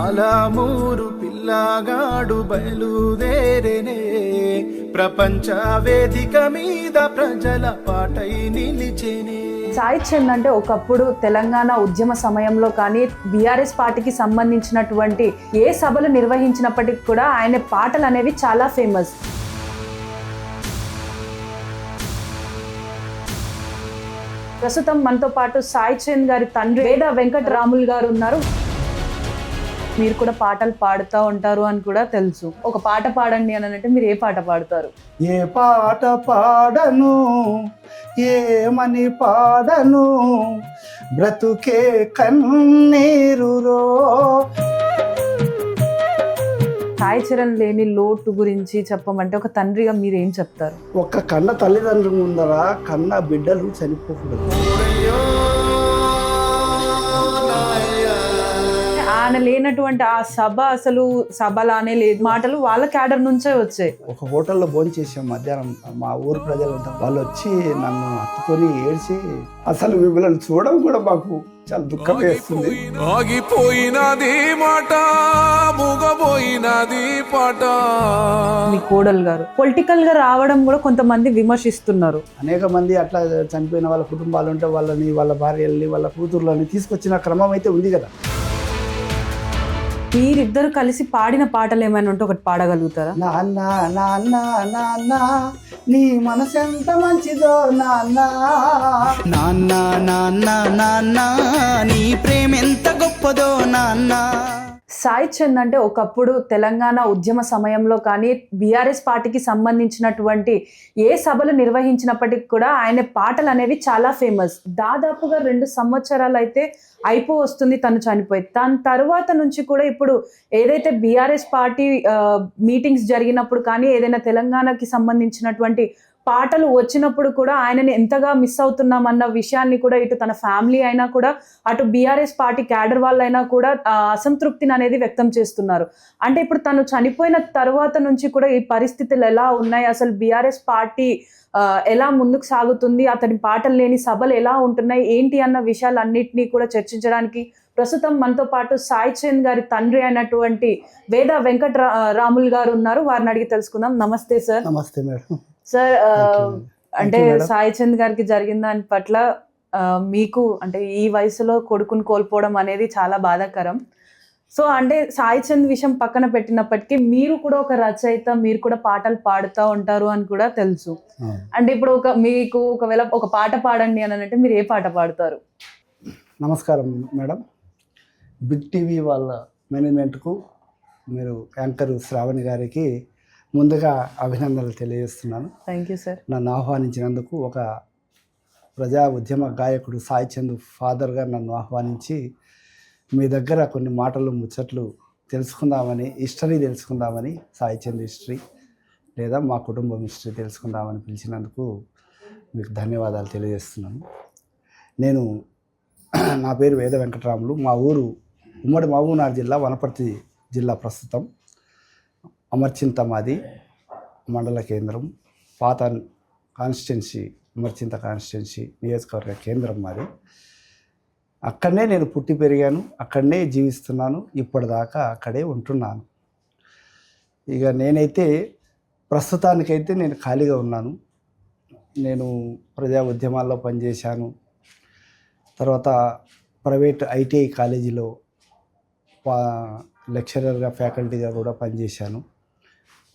పాలమూరు పిల్లగాడు బయలుదేరేనే ప్రపంచ వేదిక మీద ప్రజల పాటై నిలిచేనే. సాయి చంద్ అంటే ఒకప్పుడు తెలంగాణ ఉద్యమ సమయంలో కానీ బీఆర్ఎస్ పార్టీకి సంబంధించినటువంటి ఏ సభలు నిర్వహించినప్పటికీ కూడా ఆయన పాటలు అనేవి చాలా ఫేమస్. ప్రస్తుతం మనతో పాటు సాయి చంద్ గారి తండ్రి వేద వెంకటరాములు గారు ఉన్నారు. మీరు కూడా పాటలు పాడుతూ ఉంటారు అని కూడా తెలుసు. ఒక పాట పాడండి అని అంటే మీరు ఏ పాట పాడతారు? ఏ పాట పాడను, ఏమని పాడను, బ్రతుకే కన్నీరురో. సాయి చరణ్ లేని లోటు గురించి చెప్పమంటే ఒక తండ్రిగా మీరు ఏం చెప్తారు? ఒక్క కన్న తల్లిదండ్రుల ముందర కన్న బిడ్డలు చనిపోకూడదు. ఆయన లేనటువంటి ఆ సభ అసలు సభలానే లేదు, మాటలు వాళ్ళ క్యాడర్ నుంచే వచ్చాయి. ఒక హోటల్లో భోజనం చేసాం మధ్యాహ్నం. మా ఊరు ప్రజలు ఉంటారు, వాళ్ళు వచ్చి నన్ను హత్తుకొని ఏడ్చి అసలు మిమ్మల్ని చూడడం కూడా మాకు చాలా దుఃఖం వేస్తుంది. ఆగిపోయినది మాట, మూగపోయినది పాట. మీ కోడలు గారు పొలిటికల్ గా రావడం కూడా కొంతమంది విమర్శిస్తున్నారు. అనేక మంది అట్లా చనిపోయిన వాళ్ళ కుటుంబాలు ఉంటే వాళ్ళని, వాళ్ళ భార్యల్ని, వాళ్ళ కూతుర్లని తీసుకొచ్చిన క్రమం అయితే ఉంది కదా. మీరిద్దరు కలిసి పాడిన పాటలు ఏమైనా ఉంటే ఒకటి పాడగలుగుతారా? నాన్న నాన్న నాన్న నీ మనసు ఎంత మంచిదో నాన్న, నాన్న నాన్న నాన్న నీ ప్రేమ ఎంత గొప్పదో నాన్న. సాయి చంద్ అంటే ఒకప్పుడు తెలంగాణ ఉద్యమ సమయంలో కానీ బీఆర్ఎస్ పార్టీకి సంబంధించినటువంటి ఏ సభలు నిర్వహించినప్పటికీ కూడా ఆయన పాటలు అనేవి చాలా ఫేమస్. దాదాపుగా 2 సంవత్సరాలు అయితే వస్తుంది తను చనిపోయి. దాని తర్వాత నుంచి కూడా ఇప్పుడు ఏదైతే బీఆర్ఎస్ పార్టీ మీటింగ్స్ జరిగినప్పుడు కానీ ఏదైనా తెలంగాణకి సంబంధించినటువంటి పాటలు వచ్చినప్పుడు కూడా ఆయనని ఎంతగా మిస్ అవుతున్నామన్న విషయాన్ని కూడా ఇటు తన ఫ్యామిలీ అయినా కూడా అటు బీఆర్ఎస్ పార్టీ క్యాడర్ వాళ్ళైనా కూడా అసంతృప్తిని అనేది వ్యక్తం చేస్తున్నారు. అంటే ఇప్పుడు తను చనిపోయిన తర్వాత నుంచి కూడా ఈ పరిస్థితులు ఎలా ఉన్నాయి, అసలు బీఆర్ఎస్ పార్టీ ఎలా ముందుకు సాగుతుంది, అతని పాటలు లేని సభలు ఎలా ఉంటున్నాయి ఏంటి అన్న విషయాలన్నింటినీ కూడా చర్చించడానికి ప్రస్తుతం మనతో పాటు సాయి చంద్ గారి తండ్రి అయినటువంటి వేద వెంకటరాములు గారు ఉన్నారు. వారిని అడిగి తెలుసుకుందాం. నమస్తే సార్. నమస్తే మేడం. సార్, అంటే సాయి చంద్ గారికి జరిగిన దాని పట్ల మీకు అంటే ఈ వయసులో కొడుకుని కోల్పోవడం అనేది చాలా బాధాకరం. సో అంటే సాయి చంద్ విషయం పక్కన పెట్టినప్పటికీ మీరు కూడా ఒక రచయిత, మీరు కూడా పాటలు పాడుతూ ఉంటారు అని కూడా తెలుసు. అంటే ఇప్పుడు మీకు ఒకవేళ ఒక పాట పాడండి అని అంటే మీరు ఏ పాట పాడతారు? నమస్కారం మేడం. బిగ్ టీవీ వాళ్ళ మేనేజ్మెంట్కు, మీరు యాంకర్ శ్రావణి గారికి ముందుగా అభినందనలు తెలియజేస్తున్నాను. Thank you sir. నన్ను ఆహ్వానించినందుకు. ఒక ప్రజా ఉద్యమ గాయకుడు సాయి చంద్ ఫాదర్గా నన్ను ఆహ్వానించి మీ దగ్గర కొన్ని మాటలు ముచ్చట్లు తెలుసుకుందామని, హిస్టరీ తెలుసుకుందామని, సాయి చంద్ హిస్టరీ లేదా మా కుటుంబం హిస్టరీ తెలుసుకుందామని పిలిచినందుకు మీకు ధన్యవాదాలు తెలియజేస్తున్నాను. నా పేరు వేద వెంకటరాములు. మా ఊరు ఉమ్మడి మహబూబ్నగర్ జిల్లా, వనపర్తి జిల్లా. ప్రస్తుతం అమర్చింత మాది మండల కేంద్రం. పాత కాన్స్టిట్యున్సీ అమర్చింత కాన్స్టిట్యున్సీ నియోజకవర్గ కేంద్రం మాది. అక్కడనే నేను పుట్టి పెరిగాను, అక్కడనే జీవిస్తున్నాను, ఇప్పటిదాకా అక్కడే ఉంటున్నాను. ఇక నేనైతే ప్రస్తుతానికైతే నేను ఖాళీగా ఉన్నాను. నేను ప్రజా ఉద్యమాల్లో పనిచేశాను. తర్వాత ప్రైవేట్ ఐటీఐ కాలేజీలో లెక్చరర్గా, ఫ్యాకల్టీగా కూడా పనిచేశాను.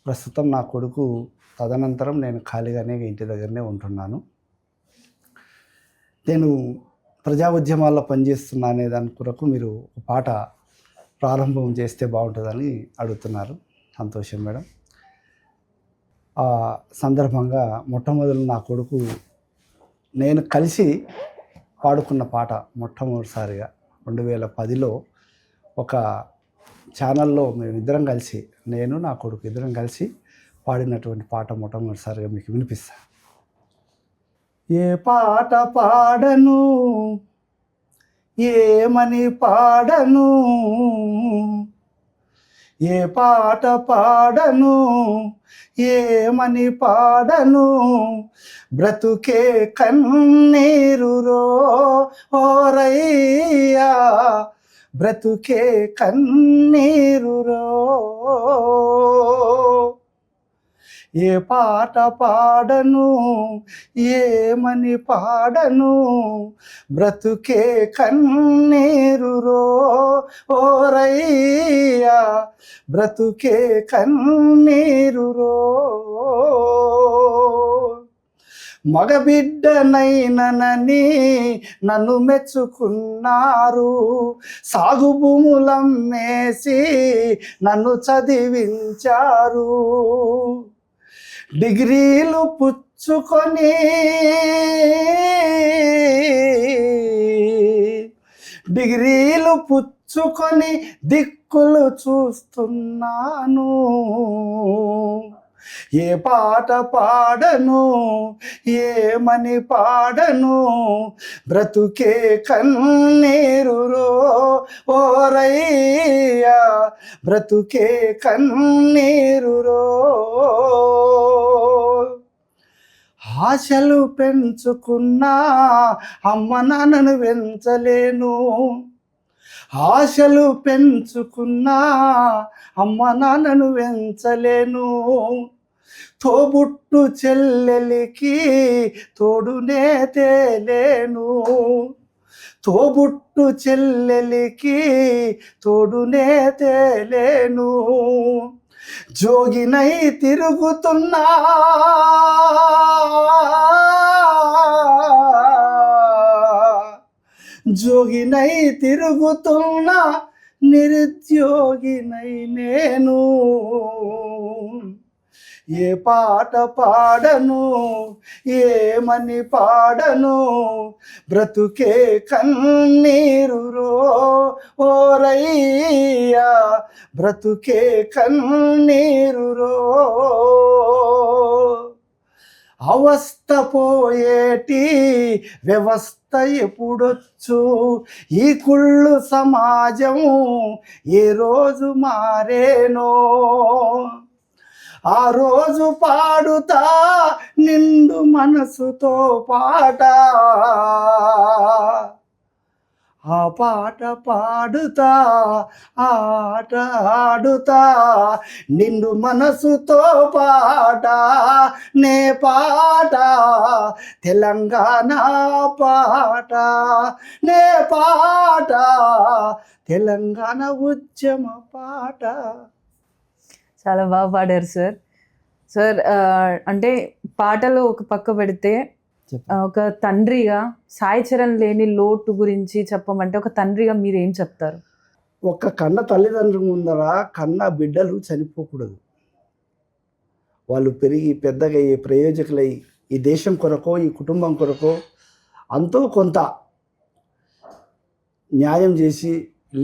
ప్రస్తుతం నా కొడుకు తదనంతరం నేను ఖాళీగానే ఇంటి దగ్గరనే ఉంటున్నాను. నేను ప్రజా ఉద్యమాల్లో పనిచేస్తున్నా అనే దాని కొరకు మీరు ఒక పాట ప్రారంభం చేస్తే బాగుంటుందని అడుగుతున్నారు. సంతోషం మేడం. ఆ సందర్భంగా మొట్టమొదలు నా కొడుకు నేను కలిసి పాడుకున్న పాట మొట్టమొదటిసారిగా 2010లో ఒక ఛానల్లో మేమిద్దరం కలిసి, నేను నా కొడుకు ఇద్దరం కలిసి పాడినటువంటి పాట మొట్టమొదటిసారిగా మీకు వినిపిస్తా. ఏ పాట పాడను, ఏమని పాడను, ఏ పాట పాడను, ఏమని పాడను, బ్రతుకే కన్నీరురో ఓరయ్యా, బ్రతుకే కన్నీరురో ఏ పాట పాడను ఏమని పాడను బ్రతుకే కన్నీరురో ఓరయ్యా బ్రతుకే కన్నీరురో మగబిడ్డనైననని నన్ను మెచ్చుకున్నారు సాగు భూములమ్మేసి నన్ను చదివించారు డిగ్రీలు పుచ్చుకొని దిక్కులు చూస్తున్నాను ఏ పాట పాడను ఏమని పాడను బ్రతుకే కన్నీరురో ఓరయ్యా బ్రతుకే కన్నీరురో ఆశలు పెంచుకున్నా అమ్మ నాన్నను పెంచలేను ఆశలు పెంచుకున్నా అమ్మ నాన్నను పెంచలేను తోబుట్టు చెల్లెలికి తోడునే తేలేను తోబుట్టు చెల్లెలికి తోడునే తేలేను జోగినై తిరుగుతున్నా జోగినై తిరుగుతున్నా నిరుద్యోగినై నేను ఏ పాట పాడను ఏమని పాడను బ్రతుకే కన్నీరురో ఓరయ్యా బ్రతుకే కన్నీరురో అవస్థ పోయేటి వ్యవస్థ ఎప్పుడొచ్చు ఈ కుళ్ళు సమాజం ఏ రోజు మారేనో ఆ రోజు పాడుతా నిండు మనసుతో పాట ఆ పాట పాడుతా ఆట ఆడుతా నిండు మనసుతో పాట నే పాట తెలంగాణ పాట నే పాట తెలంగాణ ఉద్యమ పాట. చాలా బాగా పాడారు సార్. సార్ అంటే పాటలు ఒక పక్క పెడితే ఒక తండ్రిగా సాయి చరణ్ లేని లోటు గురించి చెప్పమంటే ఒక తండ్రిగా మీరు ఏం చెప్తారు? ఒక్క కన్న తల్లిదండ్రుల ముందర కన్న బిడ్డలు చనిపోకూడదు. వాళ్ళు పెరిగి పెద్దగా అయ్యే ప్రయోజకులై ఈ దేశం కొరకో ఈ కుటుంబం కొరకో అంతో కొంత న్యాయం చేసి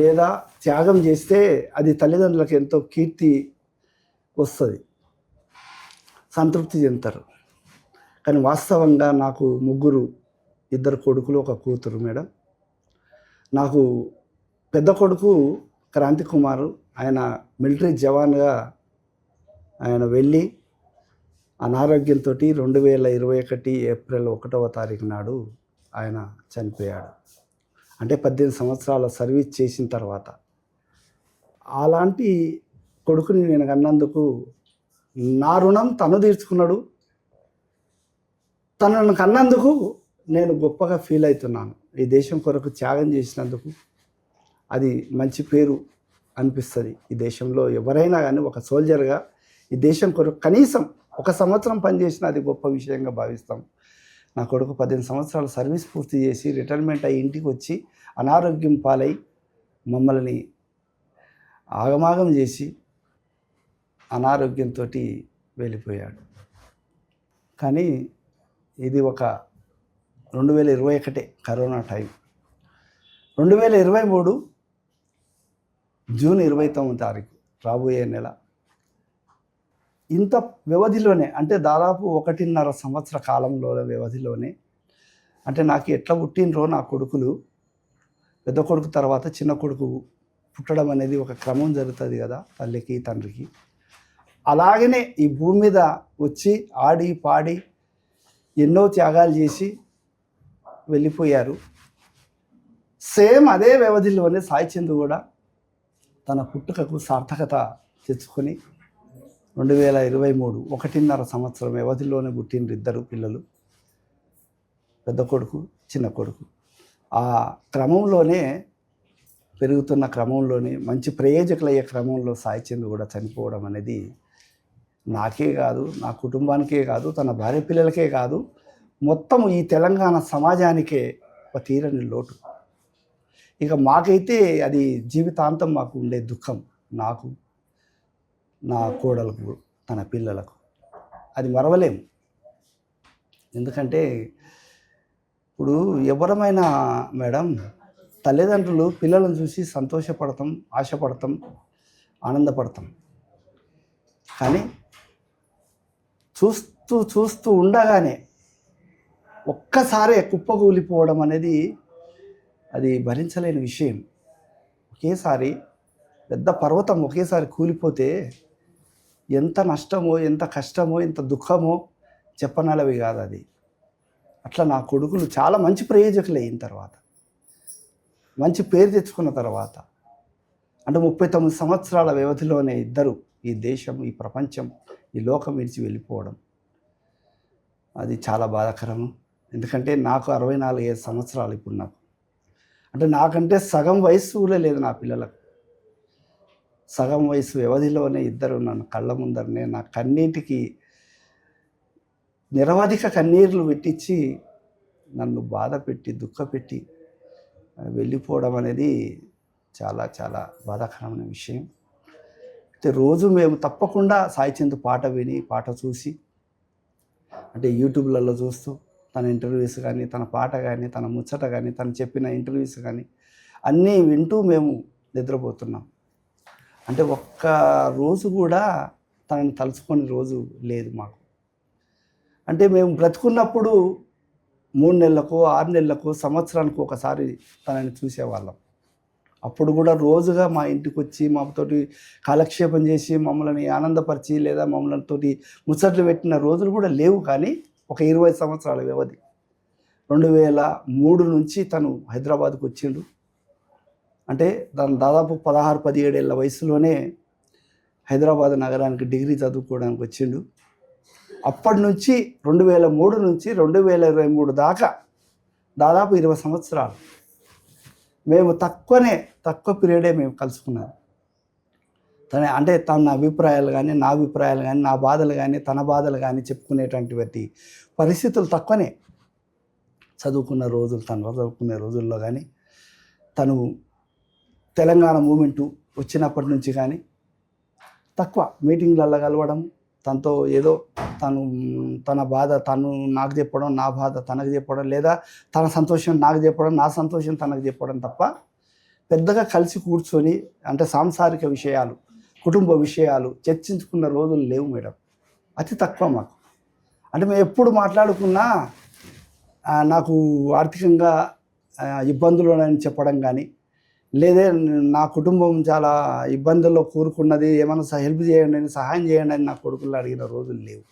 లేదా త్యాగం చేస్తే అది తల్లిదండ్రులకు ఎంతో కీర్తి వస్తుంది, సంతృప్తి చెందుతారు. కానీ వాస్తవంగా నాకు ముగ్గురు, 2 కొడుకులు 1 కూతురు మేడం. నాకు పెద్ద కొడుకు క్రాంతి కుమారు, ఆయన మిలిటరీ జవాన్గా ఆయన వెళ్ళి అనారోగ్యంతో 2021 ఏప్రిల్ 1వ తారీఖు నాడు ఆయన చనిపోయాడు. అంటే 18 సంవత్సరాల సర్వీస్ చేసిన తర్వాత. అలాంటి కొడుకుని నేను కన్నందుకు నా రుణం తను తీర్చుకున్నాడు. తనను కన్నందుకు నేను గొప్పగా ఫీల్ అవుతున్నాను. ఈ దేశం కొరకు త్యాగం చేసినందుకు అది మంచి పేరు అనిపిస్తుంది. ఈ దేశంలో ఎవరైనా కానీ ఒక సోల్జర్గా ఈ దేశం కొరకు కనీసం 1 సంవత్సరం పనిచేసిన అది గొప్ప విషయంగా భావిస్తాం. నా కొడుకు 18 సంవత్సరాలు సర్వీస్ పూర్తి చేసి రిటైర్మెంట్ అయ్యి ఇంటికి వచ్చి అనారోగ్యం పాలై మమ్మల్ని ఆగమాగం చేసి అనారోగ్యంతో వెళ్ళిపోయాడు. కానీ ఇది ఒక 2021 కరోనా టైం. 2023 జూన్ 29వ తారీఖు రాబోయే నెల. ఇంత వ్యవధిలోనే అంటే దాదాపు 1.5 సంవత్సర కాలంలో వ్యవధిలోనే అంటే నాకు ఎట్లా పుట్టినరో నా కొడుకులు, పెద్ద కొడుకు తర్వాత చిన్న కొడుకు పుట్టడం అనేది ఒక క్రమం జరుగుతుంది కదా తల్లికి తండ్రికి. అలాగనే ఈ భూమి మీద వచ్చి ఆడి పాడి ఎన్నో త్యాగాలు చేసి వెళ్ళిపోయారు. సేమ్ అదే వ్యవధిలోనే సాయి చంద్ కూడా తన పుట్టుకకు సార్థకత తెచ్చుకొని 2023 1.5 సంవత్సరం వ్యవధిలోనే పుట్టిండ్రు ఇద్దరు పిల్లలు, పెద్ద కొడుకు చిన్న కొడుకు. ఆ క్రమంలోనే పెరుగుతున్న క్రమంలోనే మంచి ప్రయోజకులయ్యే క్రమంలో సాయి చంద్ కూడా చనిపోవడం అనేది నాకే కాదు, నా కుటుంబానికే కాదు, తన భార్య పిల్లలకే కాదు, మొత్తం ఈ తెలంగాణ సమాజానికే ఒక తీరని లోటు. ఇక మాకైతే అది జీవితాంతం మాకు ఉండే దుఃఖం, నాకు, నా కోడలకు, తన పిల్లలకు. అది మరవలేము. ఎందుకంటే ఇప్పుడు ఎవరమైనా మేడం, తల్లిదండ్రులు పిల్లలను చూసి సంతోషపడతాం, ఆశపడతాం, ఆనందపడతాం. కానీ చూస్తూ చూస్తూ ఉండగానే ఒక్కసారే కుప్పకూలిపోవడం అనేది అది భరించలేని విషయం. ఒకేసారి పెద్ద పర్వతం ఒకేసారి కూలిపోతే ఎంత నష్టమో, ఎంత కష్టమో, ఎంత దుఃఖమో చెప్పనలవి కాదు అది. అట్లా నా కొడుకులు చాలా మంచి ప్రయోజకులు అయిన తర్వాత, మంచి పేరు తెచ్చుకున్న తర్వాత, అంటే 39 సంవత్సరాల వ్యవధిలోనే ఇద్దరు ఈ దేశం, ఈ ప్రపంచం, ఈ లోకం విడిచి వెళ్ళిపోవడం అది చాలా బాధాకరము. ఎందుకంటే నాకు 64 సంవత్సరాలు ఇప్పుడు. నాకు అంటే నాకంటే సగం వయసు కూడా లేదు నా పిల్లలకు. సగం వయసు వ్యవధిలోనే ఇద్దరు నన్ను కళ్ళ ముందరనే నా కన్నీటికి నిరవధిక కన్నీర్లు పెట్టించి నన్ను బాధ పెట్టి దుఃఖపెట్టి వెళ్ళిపోవడం అనేది చాలా చాలా బాధాకరమైన విషయం. అయితే రోజు మేము తప్పకుండా సాయి చంద్ పాట విని, పాట చూసి, అంటే యూట్యూబ్లలో చూస్తూ తన ఇంటర్వ్యూస్ కానీ, తన పాట కానీ, తన ముచ్చట కానీ, తను చెప్పిన ఇంటర్వ్యూస్ కానీ అన్నీ వింటూ మేము నిద్రపోతున్నాం. అంటే ఒక్క రోజు కూడా తనని తలుచుకొని రోజు లేదు మాకు. అంటే మేము బ్రతుకున్నప్పుడు 3 నెలలకు, 6 నెలలకు, సంవత్సరానికి ఒకసారి తనని చూసేవాళ్ళం. అప్పుడు కూడా రోజుగా మా ఇంటికి వచ్చి మాతోటి కాలక్షేపం చేసి మమ్మల్ని ఆనందపరిచి లేదా మమ్మల్ని తోటి ముచ్చట్లు పెట్టిన రోజులు కూడా లేవు. కానీ ఒక 20 సంవత్సరాల వ్యవధి, 2003 నుంచి తను హైదరాబాద్కు వచ్చిండు. అంటే తను దాదాపు 16-17 ఏళ్ళ వయసులోనే హైదరాబాద్ నగరానికి డిగ్రీ చదువుకోవడానికి వచ్చిండు. అప్పటి నుంచి 2003 నుంచి 2023 దాకా దాదాపు 20 సంవత్సరాలు మేము తక్కువ పీరియడే మేము కలుసుకున్నాం. అంటే తన అభిప్రాయాలు కానీ, నా అభిప్రాయాలు కానీ, నా బాధలు కానీ, తన బాధలు కానీ చెప్పుకునేటువంటి పరిస్థితులు తక్కువనే. చదువుకున్న రోజుల్లో కానీ, తను తెలంగాణ మూమెంటు వచ్చినప్పటి నుంచి కానీ తక్కువ మీటింగ్లలో కలవడం, తనతో ఏదో తన బాధ తను నాకు చెప్పడం, నా బాధ తనకు చెప్పడం, లేదా తన సంతోషం నాకు చెప్పడం, నా సంతోషం తనకు చెప్పడం తప్ప పెద్దగా కలిసి కూర్చొని అంటే సాంసారిక విషయాలు, కుటుంబ విషయాలు చర్చించుకున్న రోజులు లేవు మేడం. అతి తక్కువ మాకు. అంటే మేము ఎప్పుడు మాట్లాడుకున్నా నాకు ఆర్థికంగా ఇబ్బందులు అని చెప్పడం కానీ, లేదే నా కుటుంబం చాలా ఇబ్బందుల్లో కూరుకున్నది, ఏమైనా హెల్ప్ చేయండి అని, సహాయం చేయండి అని నా కొడుకులు అడిగిన రోజులు లేవు.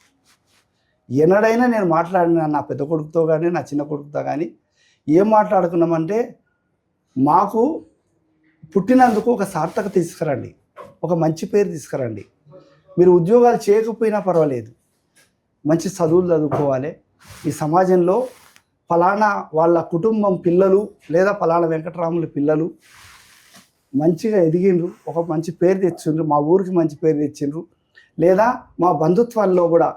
ఎన్నడైనా నేను మాట్లాడిన నా పెద్ద కొడుకుతో కానీ, నా చిన్న కొడుకుతో కానీ ఏం మాట్లాడుకున్నామంటే, మాకు పుట్టినందుకు ఒక సార్థకత తీసుకురండి, ఒక మంచి పేరు తీసుకురండి. మీరు ఉద్యోగాలు చేయకపోయినా పర్వాలేదు, మంచి చదువులు చదువుకోవాలి. ఈ సమాజంలో ఫలానా వాళ్ళ కుటుంబం పిల్లలు లేదా ఫలానా వెంకటరాముల పిల్లలు మంచిగా ఎదిగిండ్రు, ఒక మంచి పేరు తెచ్చిండ్రు, మా ఊరికి మంచి పేరు తెచ్చిండ్రు, లేదా మా బంధుత్వాల్లో కూడా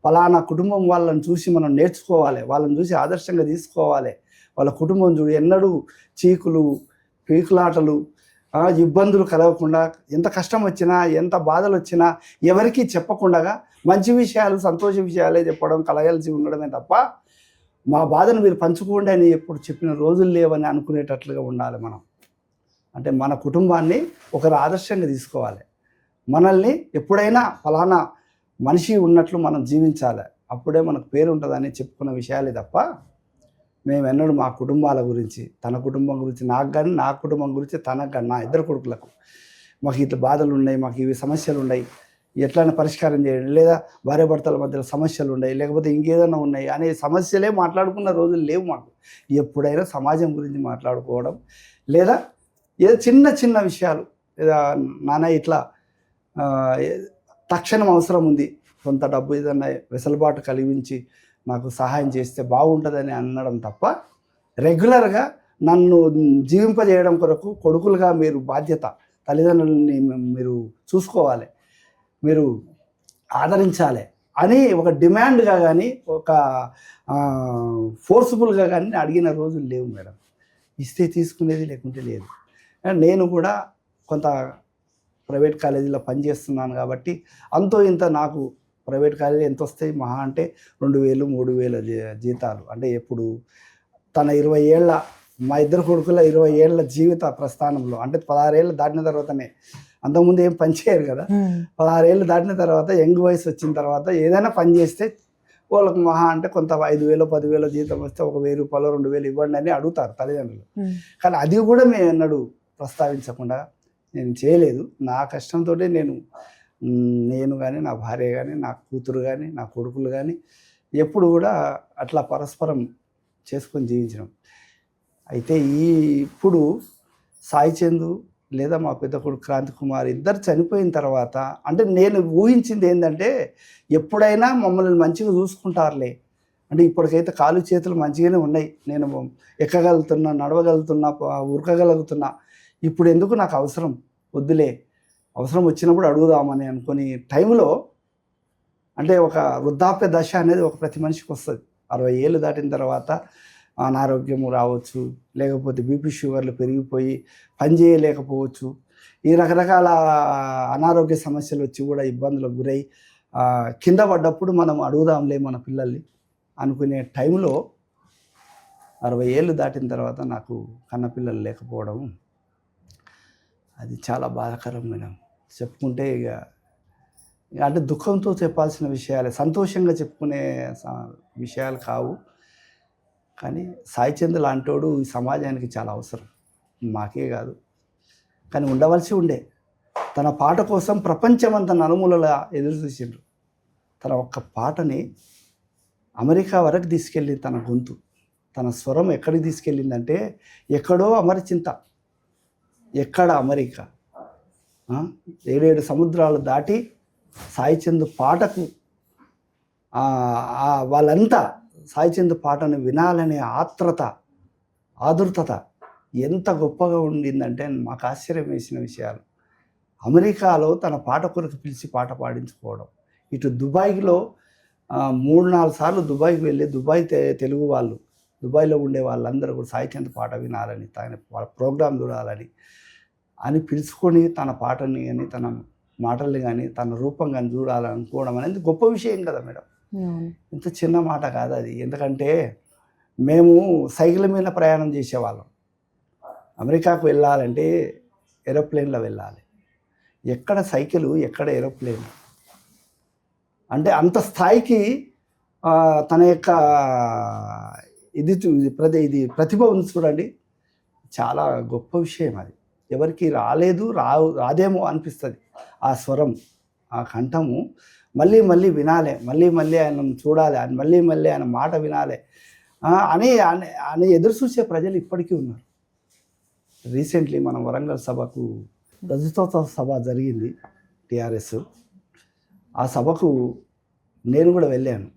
ఫలానా కుటుంబం వాళ్ళని చూసి మనం నేర్చుకోవాలి, వాళ్ళని చూసి ఆదర్శంగా తీసుకోవాలి. వాళ్ళ కుటుంబం చూడు ఎన్నడూ చీకులు, పీకులాటలు, ఇబ్బందులు కలగకుండా, ఎంత కష్టం వచ్చినా, ఎంత బాధలు వచ్చినా ఎవరికీ చెప్పకుండా మంచి విషయాలు, సంతోష విషయాలే చెప్పడం, కలగలిసి ఉండడమే తప్ప మా బాధను మీరు పంచుకోండి అని ఎప్పుడు చెప్పిన రోజులు లేవని అనుకునేటట్లుగా ఉండాలి మనం. అంటే మన కుటుంబాన్ని ఒకరు ఆదర్శంగా తీసుకోవాలి. మనల్ని ఎప్పుడైనా ఫలానా మనిషి ఉన్నట్లు మనం జీవించాలి, అప్పుడే మనకు పేరు ఉంటుందని చెప్పుకున్న విషయాలే తప్ప మేము ఎన్నడూ మా కుటుంబాల గురించి, తన కుటుంబం గురించి నాకు కానీ, నా కుటుంబం గురించి తనకు కానీ, నా ఇద్దరు కొడుకులకు మాకు ఇట్లా బాధలు ఉన్నాయి, మాకు ఇవి సమస్యలు ఉన్నాయి, ఎట్లైనా పరిష్కారం చేయండి, లేదా భార్యాభర్తల మధ్యలో సమస్యలు ఉన్నాయి, లేకపోతే ఇంకేదైనా ఉన్నాయి అనే సమస్యలే మాట్లాడుకున్న రోజులు లేవు మాకు. ఎప్పుడైనా సమాజం గురించి మాట్లాడుకోవడం, లేదా ఏదో చిన్న చిన్న విషయాలు, లేదా నాన్న ఇట్లా తక్షణం అవసరం ఉంది, కొంత డబ్బు ఏదన్నా వెసులుబాటు కలిగించి నాకు సహాయం చేస్తే బాగుంటుందని అనడం తప్ప, రెగ్యులర్గా నన్ను జీవింపజేయడం కొరకు కొడుకులుగా మీరు బాధ్యత, తల్లిదండ్రులని మీరు చూసుకోవాలి, మీరు ఆదరించాలి అని ఒక డిమాండ్గా కానీ ఒక ఫోర్స్ఫుల్గా కానీ అడిగిన రోజులు లేవు మేడం. ఇస్తే తీసుకునేది, లేకుంటే లేదు. నేను కూడా కొంత ప్రైవేట్ కాలేజీలో పనిచేస్తున్నాను కాబట్టి అంతో ఇంత నాకు ప్రైవేట్ కాలేజీ ఎంత వస్తాయి, మహా అంటే 2,000 3,000 జీతాలు. అంటే ఎప్పుడు తన 20 ఏళ్ళ, మా ఇద్దరు కొడుకుల 20 ఏళ్ళ జీవిత ప్రస్థానంలో, అంటే 16 ఏళ్ళు దాటిన తర్వాతనే, అంతకుముందు ఏం పని చేయరు కదా, 16 ఏళ్ళు దాటిన తర్వాత యంగ్ వయసు వచ్చిన తర్వాత ఏదైనా పని చేస్తే వాళ్ళకు మహా అంటే కొంత 5,000 10,000 జీతం వస్తే ఒక 1,000 రూపాయలు 2,000 ఇవ్వండి అని అడుగుతారు తల్లిదండ్రులు. కానీ అది కూడా మేము ఎన్నడూ ప్రస్తావించకుండా నేను చేయలేదు. నా కష్టంతో నేను కానీ, నా భార్య కానీ, నా కూతురు కానీ, నా కొడుకులు కానీ ఎప్పుడు కూడా అట్లా పరస్పరం చేసుకొని జీవించడం. అయితే ఇప్పుడు సాయి చందు లేదా మా పెద్ద కొడుకు క్రాంతి కుమార్ ఇద్దరు చనిపోయిన తర్వాత, అంటే నేను ఊహించింది ఏంటంటే ఎప్పుడైనా మమ్మల్ని మంచిగా చూసుకుంటారులే, అంటే ఇప్పటికైతే కాలు చేతులు మంచిగానే ఉన్నాయి, నేను ఎక్కగలుగుతున్నా, నడవగలుగుతున్నా, ఉరకగలుగుతున్నా, ఇప్పుడు ఎందుకు నాకు అవసరం, వద్దులే, అవసరం వచ్చినప్పుడు అడుగుదామని అనుకుని టైంలో, అంటే ఒక వృద్ధాప్య దశ అనేది ఒక ప్రతి మనిషికి వస్తుంది. 60 ఏళ్ళు దాటిన తర్వాత అనారోగ్యము రావచ్చు, లేకపోతే బీపీ షుగర్లు పెరిగిపోయి పని చేయలేకపోవచ్చు, ఈ రకరకాల అనారోగ్య సమస్యలు వచ్చి కూడా ఇబ్బందులకు గురై కింద పడ్డప్పుడు మనం అడుగుదాంలే మన పిల్లల్ని అనుకునే టైంలో 60 ఏళ్ళు దాటిన తర్వాత నాకు కన్నపిల్లలు లేకపోవడం, అది చాలా బాధాకరం మేడం. చెప్పుకుంటే ఇక అంటే దుఃఖంతో చెప్పాల్సిన విషయాలే, సంతోషంగా చెప్పుకునే విషయాలు కావు. కానీ సాయి చంద్ లాంటోడు ఈ సమాజానికి చాలా అవసరం, మాకే కాదు. కానీ ఉండవలసి ఉండే, తన పాట కోసం ప్రపంచమంతా నలుమూలలా ఎదురు చూసిండ్రు. తన ఒక్క పాటని అమెరికా వరకు తీసుకెళ్ళి, తన గొంతు, తన స్వరం ఎక్కడికి తీసుకెళ్ళిందంటే, ఎక్కడో అమరచింత, ఎక్కడ అమెరికా, 7 సముద్రాలు దాటి సాయి చంద్ పాటకు వాళ్ళంతా సాయి చంద్ పాటను వినాలనే ఆదుర్తత ఎంత గొప్పగా ఉండిందంటే మాకు ఆశ్చర్యం వేసిన విషయాలు. అమెరికాలో తన పాట కొరకు పిలిచి పాట పాడించుకోవడం, ఇటు దుబాయ్లో 3-4 సార్లు దుబాయ్కి వెళ్ళి, దుబాయ్ తెలుగు వాళ్ళు, దుబాయ్లో ఉండే వాళ్ళందరూ కూడా సాయి చంద్ పాట వినాలని, తన ప్రోగ్రాం చూడాలని అని పిలుచుకొని తన పాటని కానీ, తన మాటల్ని కానీ, తన రూపం కానీ చూడాలనుకోవడం అనేది గొప్ప విషయం కదా మేడం. ఇంత చిన్న మాట కాదు అది. ఎందుకంటే మేము సైకిల్ మీద ప్రయాణం చేసేవాళ్ళం. అమెరికాకు వెళ్ళాలంటే ఏరోప్లేన్లో వెళ్ళాలి, ఎక్కడ సైకిలు, ఎక్కడ ఏరోప్లేన్. అంటే అంత స్థాయికి తన యొక్క ఇది ప్రతిభ ఉంది చూడండి, చాలా గొప్ప విషయం అది. ఎవరికి రాదేమో అనిపిస్తుంది ఆ స్వరం, ఆ కంఠము. మళ్ళీ మళ్ళీ వినాలి, మళ్ళీ మళ్ళీ ఆయన చూడాలి, మళ్ళీ మళ్ళీ ఆయన మాట వినాలి అని ఎదురు చూసే ప్రజలు ఇప్పటికీ ఉన్నారు. రీసెంట్లీ మనం వరంగల్ సభకు రజతోత్సవ సభ జరిగింది, టిఆర్ఎస్. ఆ సభకు నేను కూడా వెళ్ళాను.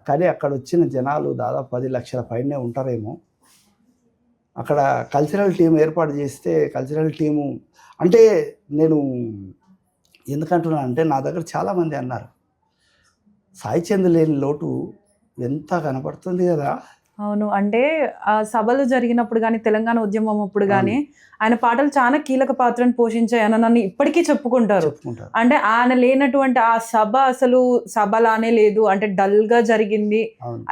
కానీ అక్కడ వచ్చిన జనాలు దాదాపు 10 లక్షల పైనే ఉంటారేమో. అక్కడ కల్చరల్ టీం ఏర్పాటు చేస్తే, కల్చరల్ టీము అంటే నేను ఎందుకంటున్నా అంటే, నా దగ్గర చాలామంది అన్నారు సాయి చంద్ లేని లోటు ఎంత కనపడుతుంది కదా. అవును, అంటే ఆ సభలు జరిగినప్పుడు కానీ, తెలంగాణ ఉద్యమం అప్పుడు కానీ ఆయన పాటలు చాలా కీలక పాత్రను పోషించాయని నన్ను ఇప్పటికీ చెప్పుకుంటారు. అంటే ఆయన లేనటువంటి ఆ సభ అసలు సభలానే లేదు, అంటే డల్ గా జరిగింది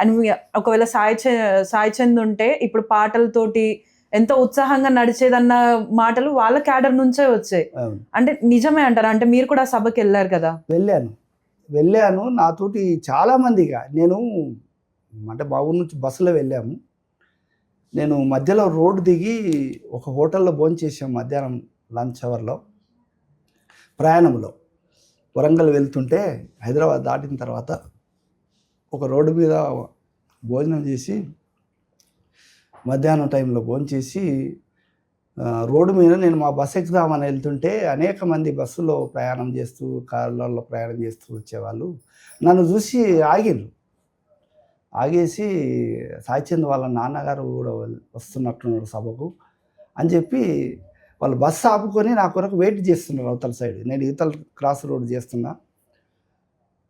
అని. ఒకవేళ సాయి చంద్ ఉంటే ఇప్పుడు పాటలతోటి ఎంతో ఉత్సాహంగా నడిచేదన్న మాటలు వాళ్ళ క్యాడర్ నుంచే వచ్చాయి. అంటే నిజమే అంటారు? అంటే మీరు కూడా సభకి వెళ్ళారు కదా? వెళ్ళాను. నాతోటి చాలామందిగా నేను అంటే మా ఊరు నుంచి బస్సులో వెళ్ళాము. నేను మధ్యలో రోడ్డు దిగి ఒక హోటల్లో భోంచేసాం మధ్యాహ్నం లంచ్ అవర్లో ప్రయాణంలో. వరంగల్ వెళ్తుంటే హైదరాబాద్ దాటిన తర్వాత ఒక రోడ్డు మీద భోజనం చేసి మధ్యాహ్నం టైంలో భోజనం చేసి రోడ్డు మీద నేను మా బస్సు ఎక్కుదామని వెళ్తుంటే అనేక మంది బస్సులో ప్రయాణం చేస్తూ కార్లలో ప్రయాణం చేస్తూ వచ్చేవాళ్ళు నన్ను చూసి ఆగేసి సాయిచంద్ వాళ్ళ నాన్నగారు కూడా వస్తున్నట్టున్నారు సభకు అని చెప్పి వాళ్ళు బస్సు ఆపుకొని నా కొరకు వెయిట్ చేస్తున్నారు అవతల సైడ్. నేను ఇవతల క్రాస్ రోడ్ చేస్తున్నా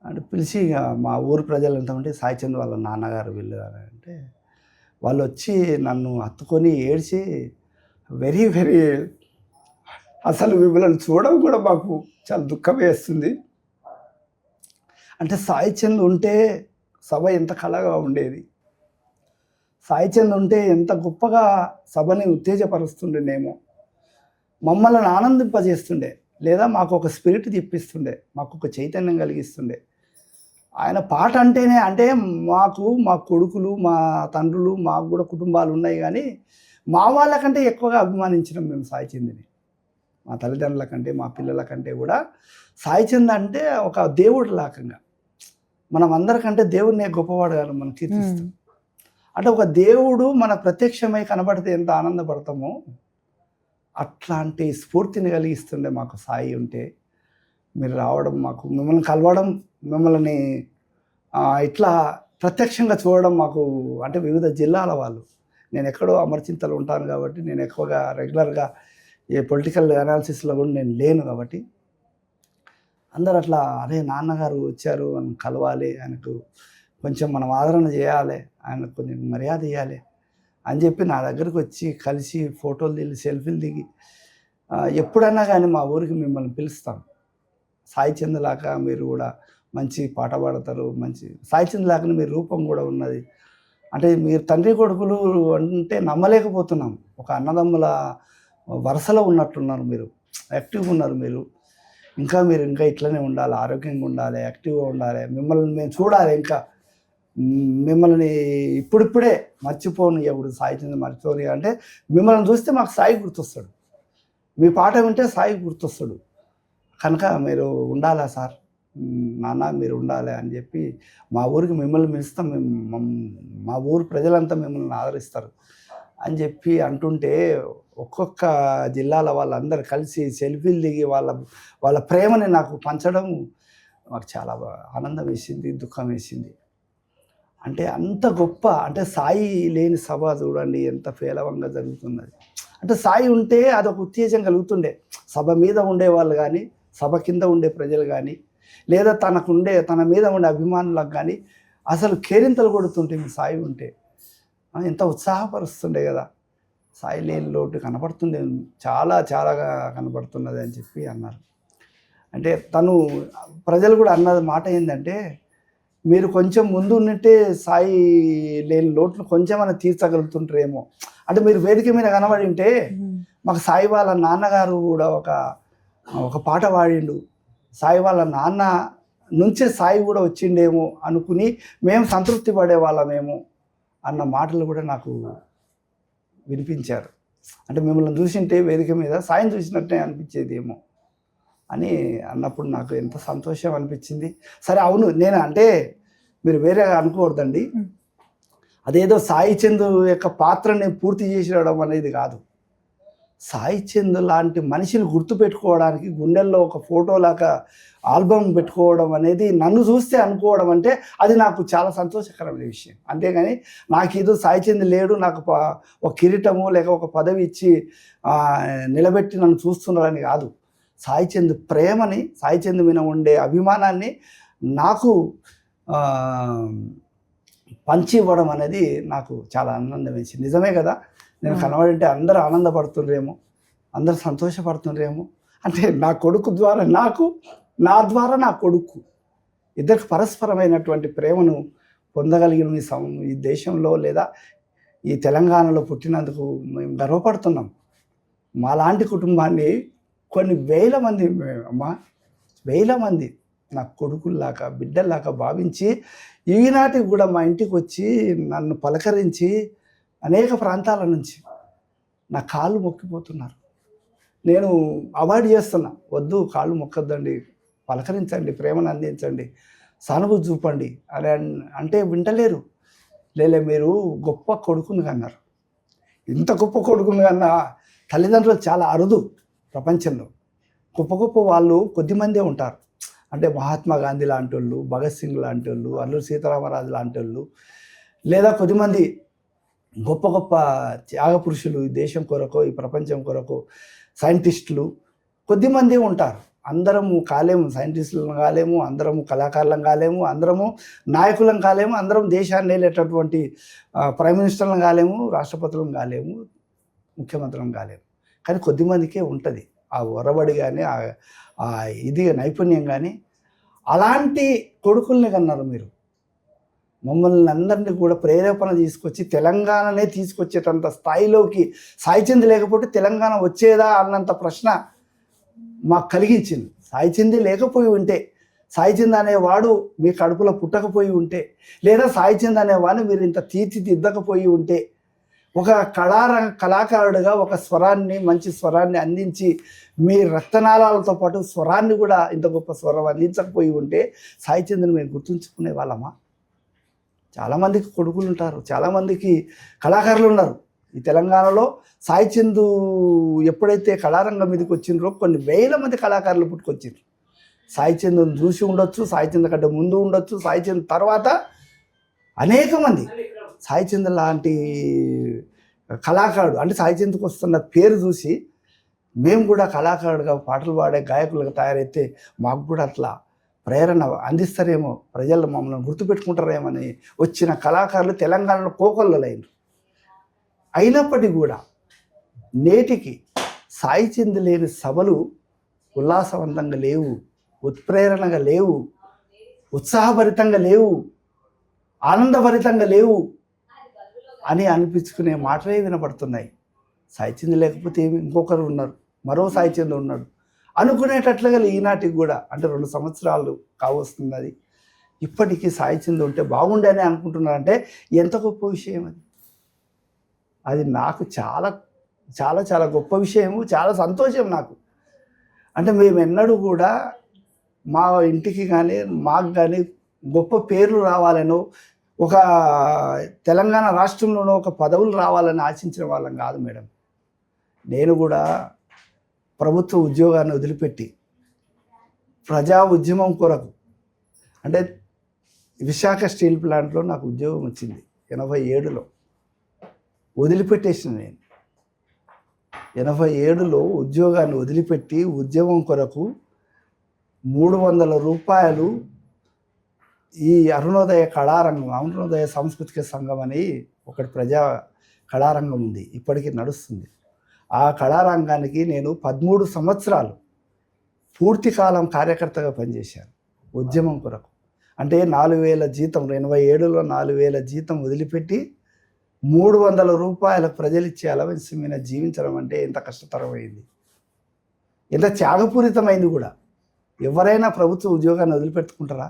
అంటే పిలిచి ఇక మా ఊరు ప్రజలు ఎంతమంటే సాయిచంద్ వాళ్ళ నాన్నగారు వీళ్ళు అంటే వాళ్ళు వచ్చి నన్ను హత్తుకొని ఏడ్చి వెరీ వెరీ అసలు మిమ్మల్ని చూడడం కూడా మాకు చాలా దుఃఖం వేస్తుంది. అంటే సాయిచంద్ ఉంటే సభ ఎంత కళగా ఉండేది, సాయిచంద్ ఉంటే ఎంత గొప్పగా సభని ఉత్తేజపరుస్తుండేనేమో, మమ్మల్ని ఆనందింపజేస్తుండే, లేదా మాకు ఒక స్పిరిట్ తెప్పిస్తుండే, మాకు ఒక చైతన్యం కలిగిస్తుండే. ఆయన పాట అంటేనే అంటే మా కొడుకులు మా తండ్రులు మాకు కూడా కుటుంబాలు ఉన్నాయి, కానీ మా వాళ్ళకంటే ఎక్కువగా అభిమానించినాం మేము సాయిచంద్ని. మా తల్లిదండ్రుల కంటే మా పిల్లల కంటే కూడా సాయిచంద్ అంటే ఒక దేవుడు లాకంగా మనం అందరికంటే దేవుడిని గొప్పవాడు గారు మనం కీర్తిస్తాం. అంటే ఒక దేవుడు మన ప్రత్యక్షమై కనబడితే ఎంత ఆనందపడతామో అట్లాంటి స్ఫూర్తిని కలిగిస్తుండే మాకు సాయి ఉంటే. మీరు రావడం, మాకు మిమ్మల్ని కలవడం, మిమ్మల్ని ఇట్లా ప్రత్యక్షంగా చూడడం మాకు అంటే వివిధ జిల్లాల వాళ్ళు, నేను ఎక్కడో అమర్చింతలు ఉంటాను కాబట్టి నేను ఎక్కువగా రెగ్యులర్గా ఏ పొలిటికల్ అనాలిసిస్లో కూడా నేను లేను కాబట్టి అందరు అట్లా అరే నాన్నగారు వచ్చారు అని కలవాలి, ఆయనకు కొంచెం మనం ఆదరణ చేయాలి, ఆయనకు కొంచెం మర్యాద ఇవ్వాలి అని చెప్పి నా దగ్గరకు వచ్చి కలిసి ఫోటోలు దిగి సెల్ఫీలు దిగి ఎప్పుడన్నా కానీ మా ఊరికి మిమ్మల్ని పిలుస్తాం. సాయిచంద్ లాగా మీరు కూడా మంచి పాట పాడతారు, మంచి సాయిచంద్ లాగా మీ రూపం కూడా ఉన్నది అంటే మీరు తండ్రి కొడుకులు అంటే నమ్మలేకపోతున్నాం. ఒక అన్నదమ్ముల వరుసలో ఉన్నట్టున్నారు, మీరు యాక్టివ్గా ఉన్నారు, మీరు ఇంకా ఇట్లనే ఉండాలి, ఆరోగ్యంగా ఉండాలి, యాక్టివ్గా ఉండాలి, మిమ్మల్ని మేము చూడాలి, ఇంకా మిమ్మల్ని ఇప్పుడిప్పుడే మర్చిపోను, ఎప్పుడు సాయిచంద్ మర్చిపోని అంటే మిమ్మల్ని చూస్తే మాకు సాయి గుర్తొస్తాడు, మీ పాట వింటే సాయి గుర్తొస్తాడు, కనుక మీరు ఉండాలా సార్, నాన్న మీరు ఉండాలి అని చెప్పి మా ఊరికి మిమ్మల్ని పిలుస్తాం, మా ఊరు ప్రజలంతా మిమ్మల్ని ఆదరిస్తారు అని చెప్పి అంటుంటే ఒక్కొక్క జిల్లాల వాళ్ళందరూ కలిసి సెల్ఫీలు దిగి వాళ్ళ ప్రేమని నాకు పంచడం మాకు చాలా ఆనందం వేసింది, దుఃఖం వేసింది. అంటే అంత గొప్ప అంటే సాయి లేని సభ చూడండి ఎంత పేలవంగా జరుగుతున్నది. అంటే సాయి ఉంటే అదొక ఉత్తేజం కలుగుతుండే, సభ మీద ఉండేవాళ్ళు కానీ సభ కింద ఉండే ప్రజలు కానీ లేదా తన మీద ఉండే అభిమానులకు కానీ అసలు కేరింతలు కొడుతుంటే మీ సాయి ఉంటే ఎంత ఉత్సాహపరుస్తుండే కదా. సాయి లేని లోటు కనపడుతుంది, చాలా చాలాగా కనపడుతున్నది అని చెప్పి అన్నారు. అంటే ప్రజలు కూడా అన్నది మాట ఏంటంటే మీరు కొంచెం ముందు ఉన్నట్టే సాయి లేని లోటును కొంచెమైనా తీర్చగలుగుతుంటారేమో. అంటే మీరు వేదిక మీద కనబడి ఉంటే మాకు సాయి వాళ్ళ నాన్నగారు కూడా ఒక పాట పాడిండు, సాయి వాళ్ళ నాన్న నుంచే సాయి కూడా వచ్చిండేమో అనుకుని మేము సంతృప్తి పడేవాళ్ళమేమో అన్న మాటలు కూడా నాకు వినిపించారు. అంటే మిమ్మల్ని చూసింటే వేదిక మీద సాయం చూసినట్టే అనిపించేదేమో అని అన్నప్పుడు నాకు ఎంత సంతోషం అనిపించింది. సరే అవును, నేను అంటే మీరు వేరే అనుకోవద్దండి, అదేదో సాయిచంద్ యొక్క పాత్రని పూర్తి చేసేయడం అనేది కాదు. సాయిచంద్ లాంటి మనిషిని గుర్తుపెట్టుకోవడానికి గుండెల్లో ఒక ఫోటోలాగా ఆల్బమ్ పెట్టుకోవడం అనేది నన్ను చూస్తే అనుకోవడం అంటే అది నాకు చాలా సంతోషకరమైన విషయం. అంతేగాని నాకు ఏదో సాయిచంద్ లేడు, నాకు ఒక కిరీటము లేక ఒక పదవి ఇచ్చి నిలబెట్టి నన్ను చూస్తున్నారని కాదు. సాయిచంద్ ప్రేమని, సాయిచంద్ మీద ఉండే అభిమానాన్ని నాకు పంచి ఇవ్వడం అనేది నాకు చాలా ఆనందం వేసింది. నిజమే కదా, నేను కనబడింటే అందరూ ఆనందపడుతుండ్రేమో, అందరూ సంతోషపడుతుండ్రేమో. అంటే నా కొడుకు ద్వారా నా ద్వారా నా కొడుకు ఇద్దరికి పరస్పరమైనటువంటి ప్రేమను పొందగలిగిన ఈ దేశంలో లేదా ఈ తెలంగాణలో పుట్టినందుకు మేము గర్వపడుతున్నాం. మాలాంటి కుటుంబాన్ని కొన్ని వేల మంది నా కొడుకుల్లాగా బిడ్డల్లాగా భావించి ఈనాటికి కూడా మా ఇంటికి వచ్చి నన్ను పలకరించి అనేక ప్రాంతాల నుంచి నా కాళ్ళు మొక్కిపోతున్నారు. నేను అవాయిడ్ చేస్తున్నా, వద్దు కాళ్ళు మొక్కద్దండి, పలకరించండి, ప్రేమను అందించండి, సానుభూతి చూపండి అని అంటే వింటలేరు. లేలే మీరు గొప్ప కొడుకుని కన్నారు. ఇంత గొప్ప కొడుకుని కన్నా తల్లిదండ్రులు చాలా అరుదు ప్రపంచంలో. గొప్ప గొప్ప వాళ్ళు కొద్దిమందే ఉంటారు. అంటే మహాత్మా గాంధీ లాంటి వాళ్ళు, భగత్ సింగ్ లాంటి వాళ్ళు, అల్లూరి సీతారామరాజు లాంటి వాళ్ళు, లేదా కొద్దిమంది గొప్ప గొప్ప త్యాగ పురుషులు ఈ దేశం కొరకు, ఈ ప్రపంచం కొరకు, సైంటిస్టులు కొద్దిమంది ఉంటారు. అందరము కాలేము, సైంటిస్టులను కాలేము, అందరము కళాకారులం కాలేము, అందరము నాయకులం కాలేము, అందరం దేశాన్ని వెళ్ళేటటువంటి ప్రైమ్ మినిస్టర్లను కాలేము, రాష్ట్రపతులను కాలేము, ముఖ్యమంత్రులను కాలేము. కానీ కొద్దిమందికే ఉంటుంది ఆ ఒరబడి కానీ ఆ ఇది నైపుణ్యం కానీ. అలాంటి కొడుకుల్ని కన్నారు మీరు. మమ్మల్ని అందరినీ కూడా ప్రేరేపణ తీసుకొచ్చి తెలంగాణనే తీసుకొచ్చేటంత స్థాయిలోకి సాయిచంద్ లేకపోతే తెలంగాణ వచ్చేదా అన్నంత ప్రశ్న మాకు కలిగించింది. సాయిచంద్ లేకపోయి ఉంటే, సాయిచంద్ అనేవాడు మీ కడుపులో పుట్టకపోయి ఉంటే, లేదా సాయిచంద్ అనేవాడిని మీరు ఇంత తీర్చిదిద్దకపోయి ఉంటే, ఒక కళాకారుడిగా ఒక స్వరాన్ని, మంచి స్వరాన్ని అందించి మీ రక్తనాళాలతో పాటు స్వరాన్ని కూడా ఇంత గొప్ప స్వరం అందించకపోయి ఉంటే సాయిచంద్ని మేము గుర్తుంచుకునే వాళ్ళమా? చాలామందికి కొడుకులు ఉంటారు, చాలామందికి కళాకారులు ఉన్నారు ఈ తెలంగాణలో. సాయిచంద్ ఎప్పుడైతే కళారంగం మీదకి వచ్చిండ్రో కొన్ని వేల మంది కళాకారులు పుట్టుకొచ్చిండ్రు. సాయిచంద్ని చూసి ఉండొచ్చు, సాయిచంద్ కంటే ముందు ఉండొచ్చు, సాయిచంద్ తర్వాత అనేక మంది. సాయిచంద్ లాంటి కళాకారుడు అంటే సాయిచంద్కి వస్తున్న పేరు చూసి మేము కూడా కళాకారుడుగా పాటలు పాడే గాయకులుగా తయారైతే మాకు కూడా అట్లా ప్రేరణ అందిస్తారేమో, ప్రజలు మమ్మల్ని గుర్తుపెట్టుకుంటారేమని వచ్చిన కళాకారులు తెలంగాణలో కోకొల్లలైనరు. అయినప్పటికీ కూడా నేటికి సాయిచంద్ లేని సభలు ఉల్లాసవంతంగా లేవు, ఉత్ప్రేరణగా లేవు, ఉత్సాహభరితంగా లేవు, ఆనందభరితంగా లేవు అని అనిపించుకునే మాటలే వినపడుతున్నాయి. సాయిచంద్ లేకపోతే ఏమి, ఇంకొకరు ఉన్నారు, మరో సాయిచంద్ ఉన్నాడు అనుకునేటట్లుగా ఈనాటికి కూడా అంటే 2 సంవత్సరాలు కావస్తున్నది. ఇప్పటికీ సాయిచంద్ ఉంటే బాగుండే అని అనుకుంటున్నారంటే ఎంత గొప్ప విషయం అది. అది నాకు చాలా చాలా చాలా గొప్ప విషయము, చాలా సంతోషం నాకు. అంటే మేము ఎన్నడూ కూడా మా ఇంటికి కానీ మాకు కానీ గొప్ప పేర్లు రావాలనో, ఒక తెలంగాణ రాష్ట్రంలోనో ఒక పదవులు రావాలని ఆశించిన వాళ్ళం కాదు మేడం. నేను కూడా ప్రభుత్వ ఉద్యోగాన్ని వదిలిపెట్టి ప్రజా ఉద్యమం కొరకు అంటే విశాఖ స్టీల్ ప్లాంట్లో నాకు ఉద్యోగం వచ్చింది 87లో. వదిలిపెట్టేసిన నేను 87లో ఉద్యోగాన్ని వదిలిపెట్టి ఉద్యమం కొరకు 300 రూపాయలు ఈ అరుణోదయ కళారంగం, అరుణోదయ సాంస్కృతిక సంఘం అని ఒకటి ప్రజా కళారంగం ఉంది, ఇప్పటికీ నడుస్తుంది. ఆ కళారంగానికి నేను 13 సంవత్సరాలు పూర్తి కాలం కార్యకర్తగా పనిచేశాను ఉద్యమం కొరకు. అంటే 4000 జీతం, 87లో 4000 జీతం వదిలిపెట్టి 300 రూపాయలకు ప్రజలు ఇచ్చే అలవెన్స్ మీద జీవించడం అంటే ఎంత కష్టతరమైంది, ఎంత త్యాగపూరితమైంది కూడా. ఎవరైనా ప్రభుత్వ ఉద్యోగాన్ని వదిలిపెట్టుకుంటారా?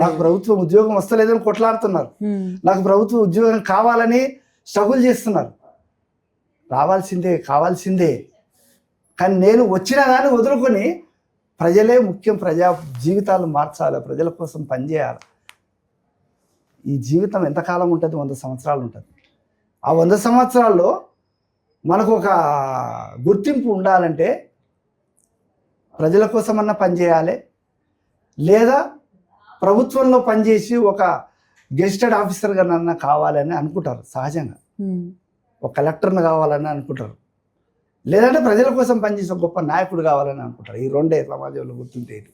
నాకు ప్రభుత్వ ఉద్యోగం వస్తలేదని కొట్లాడుతున్నారు, నాకు ప్రభుత్వ ఉద్యోగం కావాలని స్ట్రగుల్ చేస్తున్నారు. రావాల్సిందే, కావాల్సిందే. కానీ నేను వచ్చినా కానీ వదులుకొని ప్రజలే ముఖ్యం, ప్రజా జీవితాలు మార్చాలి, ప్రజల కోసం పనిచేయాలి. ఈ జీవితం ఎంతకాలం ఉంటుంది? 100 సంవత్సరాలు ఉంటుంది. ఆ 100 సంవత్సరాల్లో మనకు ఒక గుర్తింపు ఉండాలంటే ప్రజల కోసమన్నా పనిచేయాలి, లేదా ప్రభుత్వంలో పనిచేసి ఒక గెజిటెడ్ ఆఫీసర్గా నన్న కావాలని అనుకుంటారు సహజంగా, ఒక కలెక్టర్ని కావాలని అనుకుంటారు, లేదంటే ప్రజల కోసం పనిచేసే గొప్ప నాయకుడు కావాలని అనుకుంటారు. ఈ రెండే సమాజంలో గుర్తుంటేది.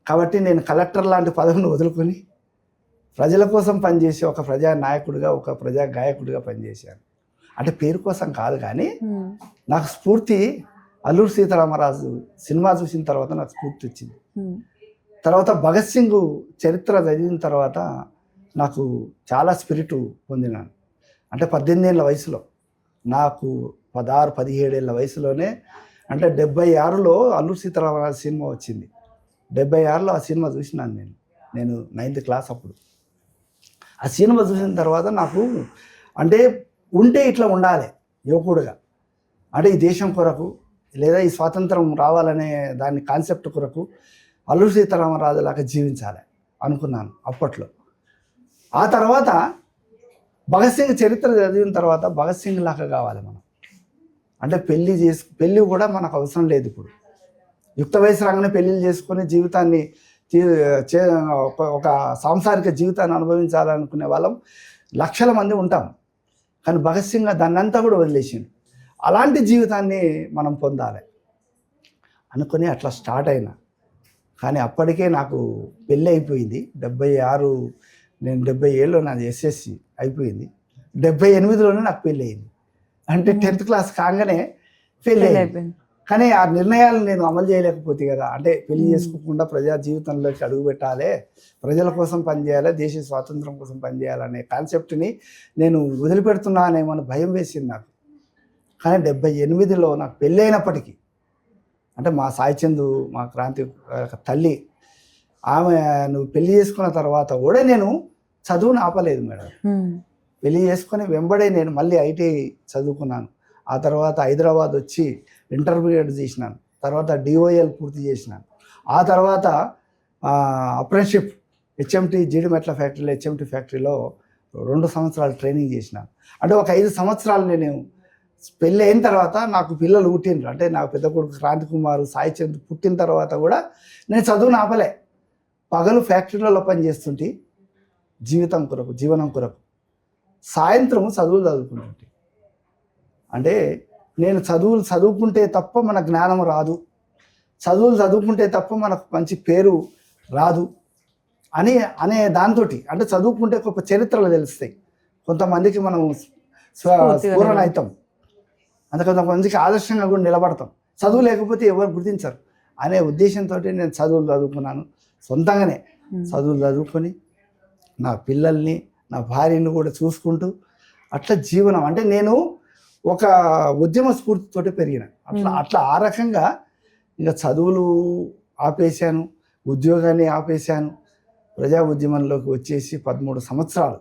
కాబట్టి నేను కలెక్టర్ లాంటి పదవిని వదులుకొని ప్రజల కోసం పనిచేసి ఒక ప్రజా నాయకుడిగా, ఒక ప్రజా గాయకుడిగా పనిచేశాను. అంటే పేరు కోసం కాదు, కానీ నాకు స్ఫూర్తి అల్లూరి సీతారామరాజు సినిమా చూసిన తర్వాత నాకు స్ఫూర్తి వచ్చింది. తర్వాత భగత్ సింగ్ చరిత్ర చదివిన తర్వాత నాకు చాలా స్పిరిట్ పొందినాను. అంటే 18 ఏళ్ళ వయసులో, నాకు 16-17 ఏళ్ళ వయసులోనే, అంటే 76లో అల్లూరి సీతారామరాజు సినిమా వచ్చింది. 76లో ఆ సినిమా చూసినాను నేను 9th క్లాస్ అప్పుడు. ఆ సినిమా చూసిన తర్వాత నాకు అంటే ఉంటే ఇట్లా ఉండాలి యువకుడుగా, అంటే ఈ దేశం కొరకు, లేదా ఈ స్వాతంత్రం రావాలనే దాని కాన్సెప్ట్ కొరకు అల్లూరి సీతారామరాజులాగా జీవించాలి అనుకున్నాను అప్పట్లో. ఆ తర్వాత భగత్ సింగ్ చరిత్ర చదివిన తర్వాత భగత్ సింగ్ లాగా కావాలి మనం. అంటే పెళ్ళి కూడా మనకు అవసరం లేదు ఇప్పుడు. యుక్త వయసు రాగానే పెళ్ళిళ్ళు చేసుకొని జీవితాన్ని ఒక సాంసారిక జీవితాన్ని అనుభవించాలనుకునే వాళ్ళం లక్షల మంది ఉంటాం. కానీ భగత్ సింగ్ దాన్నంతా కూడా వదిలేసిండు. అలాంటి జీవితాన్ని మనం పొందాలి అనుకుని అట్లా స్టార్ట్ అయినా. కానీ అప్పటికే నాకు పెళ్ళి అయిపోయింది. 76 నేను 77లో నాది ఎస్ఎస్సి అయిపోయింది. 78లోనే నాకు పెళ్ళి అయింది. అంటే 10th క్లాస్ కాగానే పెళ్ళి అయింది. కానీ ఆ నిర్ణయాలు నేను అమలు చేయలేకపోతే కదా. అంటే పెళ్లి చేసుకోకుండా ప్రజా జీవితంలోకి అడుగు పెట్టాలి, ప్రజల కోసం పనిచేయాలి, దేశ స్వాతంత్రం కోసం పనిచేయాలనే కాన్సెప్ట్ని నేను వదిలిపెడుతున్నానేమో అని భయం వేసింది నాకు. కానీ 78లో నాకు పెళ్ళి అయినప్పటికీ, అంటే మా సాయిచంద్ మా క్రాంతి తల్లి, ఆమె నువ్వు పెళ్లి చేసుకున్న తర్వాత కూడా నేను చదువును ఆపలేదు మేడం. పెళ్లి చేసుకొని వెంబడే నేను మళ్ళీ ఐటీ చదువుకున్నాను. ఆ తర్వాత హైదరాబాద్ వచ్చి ఇంటర్మీడియట్ చేసినాను. తర్వాత డిఓఎల్ పూర్తి చేసినాను. ఆ తర్వాత అప్రెంటిస్షిప్ హెచ్ఎంటీ జీడిమెట్ల ఫ్యాక్టరీలో హెచ్ఎంటీ ఫ్యాక్టరీలో 2 సంవత్సరాలు ట్రైనింగ్ చేసినాను. అంటే ఒక 5 సంవత్సరాలు నేను పెళ్ళి అయిన తర్వాత నాకు పిల్లలు పుట్టిండ్రు. అంటే నాకు పెద్ద కొడుకు క్రాంతి కుమార్, సాయిచంద్ పుట్టిన తర్వాత కూడా నేను చదువును ఆపలే. పగలు ఫ్యాక్టరీలలో పనిచేస్తుంటే జీవితం కొరకు, జీవనం కొరకు, సాయంత్రం చదువులు చదువుకుంటుంటే. అంటే నేను చదువుకుంటే తప్ప మన జ్ఞానం రాదు, చదువులు చదువుకుంటే తప్ప మనకు మంచి పేరు రాదు అనే దాంతో, అంటే చదువుకుంటే గొప్ప చరిత్రలు తెలుస్తాయి, కొంతమందికి మనం స్ఫూరణ అవుతాం, అంటే కొంతమందికి ఆదర్శంగా కూడా నిలబడతాం. చదువు లేకపోతే ఎవరు గుర్తించరు అనే ఉద్దేశంతో నేను చదువులు చదువుకున్నాను. సొంతంగానే చదువులు చదువుకొని నా పిల్లల్ని, నా భార్యను కూడా చూసుకుంటూ అట్లా జీవనం. అంటే నేను ఒక ఉద్యమ స్ఫూర్తితోటి పెరిగిన. అట్లా ఆ రకంగా ఇంకా చదువులు ఆపేశాను, ఉద్యోగాన్ని ఆపేశాను. ప్రజా ఉద్యమంలోకి వచ్చేసి 13 సంవత్సరాలు,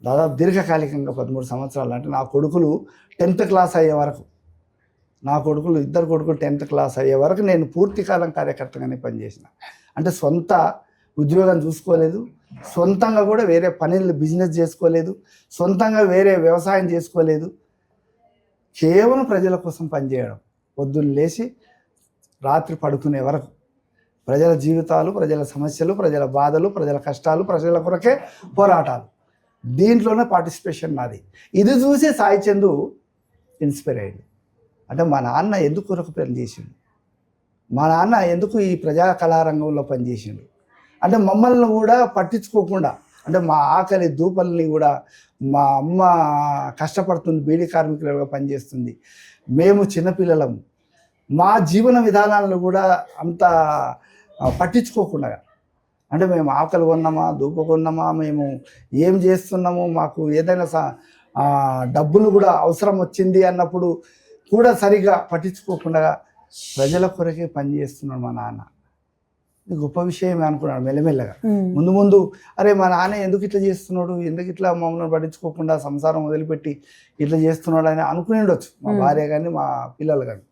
దాదాపు దీర్ఘకాలికంగా 13 సంవత్సరాలు. అంటే నా కొడుకులు 10th క్లాస్ అయ్యే వరకు, ఇద్దరు కొడుకులు 10th క్లాస్ అయ్యే వరకు నేను పూర్తికాలం కార్యకర్తగానే పనిచేసిన. అంటే సొంత ఉద్యోగం చూసుకోలేదు, సొంతంగా కూడా వేరే పనులు బిజినెస్ చేసుకోలేదు, సొంతంగా వేరే వ్యవసాయం చేసుకోలేదు. కేవలం ప్రజల కోసం పనిచేయడం, పొద్దున్న లేచి రాత్రి పడుకునే వరకు ప్రజల జీవితాలు, ప్రజల సమస్యలు, ప్రజల బాధలు, ప్రజల కష్టాలు, ప్రజల కొరకే పోరాటాలు, దీంట్లోనే పార్టిసిపేషన్ నాది. ఇది చూసి సాయిచంద్ ఇన్స్పైర్ అయ్యింది. అంటే మా నాన్న ఎందుకు కొరకు పనిచేసిండు, మా నాన్న ఎందుకు ఈ ప్రజా కళారంగంలో పనిచేసిండు, అంటే మమ్మల్ని కూడా పట్టించుకోకుండా, అంటే మా ఆకలి దూపల్ని కూడా, మా అమ్మ కష్టపడుతుంది, బీడీ కార్మికులుగా పనిచేస్తుంది, మేము చిన్నపిల్లలము, మా జీవన విధానాలను కూడా అంత పట్టించుకోకుండా, అంటే మేము ఆకలి కొన్నామా, దూప కొన్నామా, మేము ఏం చేస్తున్నాము, మాకు ఏదైనా డబ్బులు కూడా అవసరం వచ్చింది అన్నప్పుడు కూడా సరిగా పట్టించుకోకుండా ప్రజల కొరకే పనిచేస్తున్నాడు మా నాన్న. గొప్ప విషయం అనుకున్నాడు మెల్లమెల్లగా. ముందు అరే మా నాన్న ఎందుకు ఇట్లా చేస్తున్నాడు, ఎందుకు ఇట్లా మమ్మల్ని పట్టించుకోకుండా సంసారం వదిలిపెట్టి ఇట్లా చేస్తున్నాడు అని అనుకుని ఉండొచ్చు మా భార్య కానీ మా పిల్లలు కానీ.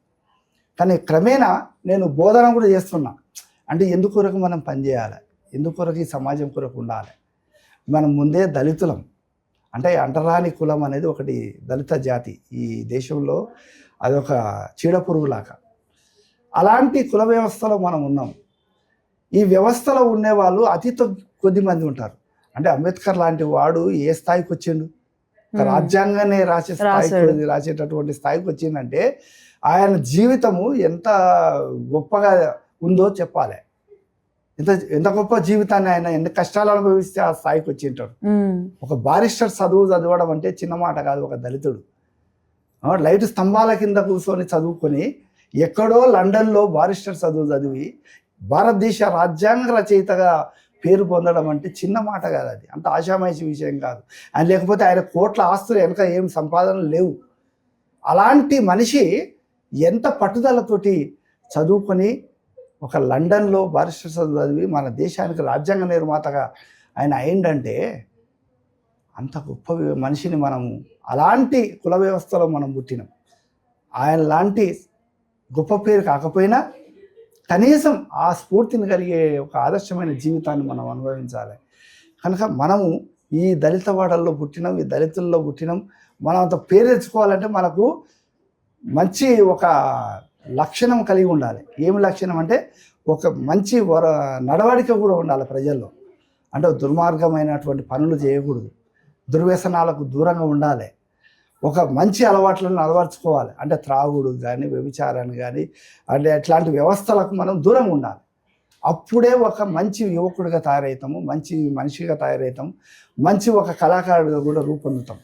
కానీ క్రమేణా నేను బోధన కూడా చేస్తున్నా. అంటే ఎందుకొరకు మనం పనిచేయాలి, ఎందుకొరకు ఈ సమాజం కొరకు ఉండాలి. మనం ముందే దళితులం, అంటే అంటరాని కులం అనేది ఒకటి దళిత జాతి ఈ దేశంలో, అదొక చీడపురుగులాగా. అలాంటి కుల వ్యవస్థలో మనం ఉన్నాం. ఈ వ్యవస్థలో ఉండేవాళ్ళు అతి కొద్ది మంది ఉంటారు. అంటే అంబేద్కర్ లాంటి వాడు ఏ స్థాయికి వచ్చిండు, రాజ్యాంగాన్ని రాసేటటువంటి స్థాయికి వచ్చిందంటే ఆయన జీవితము ఎంత గొప్పగా ఉందో చెప్పాలి. ఎంత గొప్ప జీవితాన్ని ఆయన ఎన్ని కష్టాలు అనుభవిస్తే ఆ స్థాయికి వచ్చి ఉంటాడు. ఒక బారిస్టర్ చదవడం అంటే చిన్న మాట కాదు. ఒక దళితుడు లైట్ స్తంభాల కింద కూర్చొని చదువుకొని ఎక్కడో లండన్లో బారిస్టర్ చదివి భారతదేశ రాజ్యాంగ రచయితగా పేరు పొందడం అంటే చిన్న మాట కాదు. అది అంత ఆషామాషి విషయం కాదు. ఆయన లేకపోతే ఆయన కోట్ల ఆస్తులు వెనక ఏం సంపాదనలు లేవు. అలాంటి మనిషి ఎంత పట్టుదలతోటి చదువుకొని ఒక లండన్లో బారిస్టర్ చదివి మన దేశానికి రాజ్యాంగ నిర్మాతగా ఆయన అయిందంటే అంత గొప్ప మనిషిని మనము అలాంటి కుల వ్యవస్థలో మనం పుట్టినాం. ఆయన లాంటి గొప్ప పేరు కాకపోయినా కనీసం ఆ స్ఫూర్తిని కలిగే ఒక ఆదర్శమైన జీవితాన్ని మనం అనుభవించాలి. కనుక మనము ఈ దళిత వాడల్లో పుట్టినాం, ఈ దళితుల్లో పుట్టినాం, మనం అంత పేరు తెచ్చుకోవాలంటే మనకు మంచి ఒక లక్షణం కలిగి ఉండాలి. ఏమి లక్షణం అంటే ఒక మంచి నడవడిక కూడా ఉండాలి ప్రజల్లో. అంటే దుర్మార్గమైనటువంటి పనులు చేయకూడదు, దుర్వ్యసనాలకు దూరంగా ఉండాలి, ఒక మంచి అలవాట్లను అలవర్చుకోవాలి. అంటే త్రాగుడు కానీ, వ్యభిచారాన్ని కానీ, అంటే అట్లాంటి వ్యవస్థలకు మనం దూరంగా ఉండాలి. అప్పుడే ఒక మంచి యువకుడిగా తయారవుతాము, మంచి మనిషిగా తయారవుతాము, మంచి ఒక కళాకారుడిగా కూడా రూపొందుతాం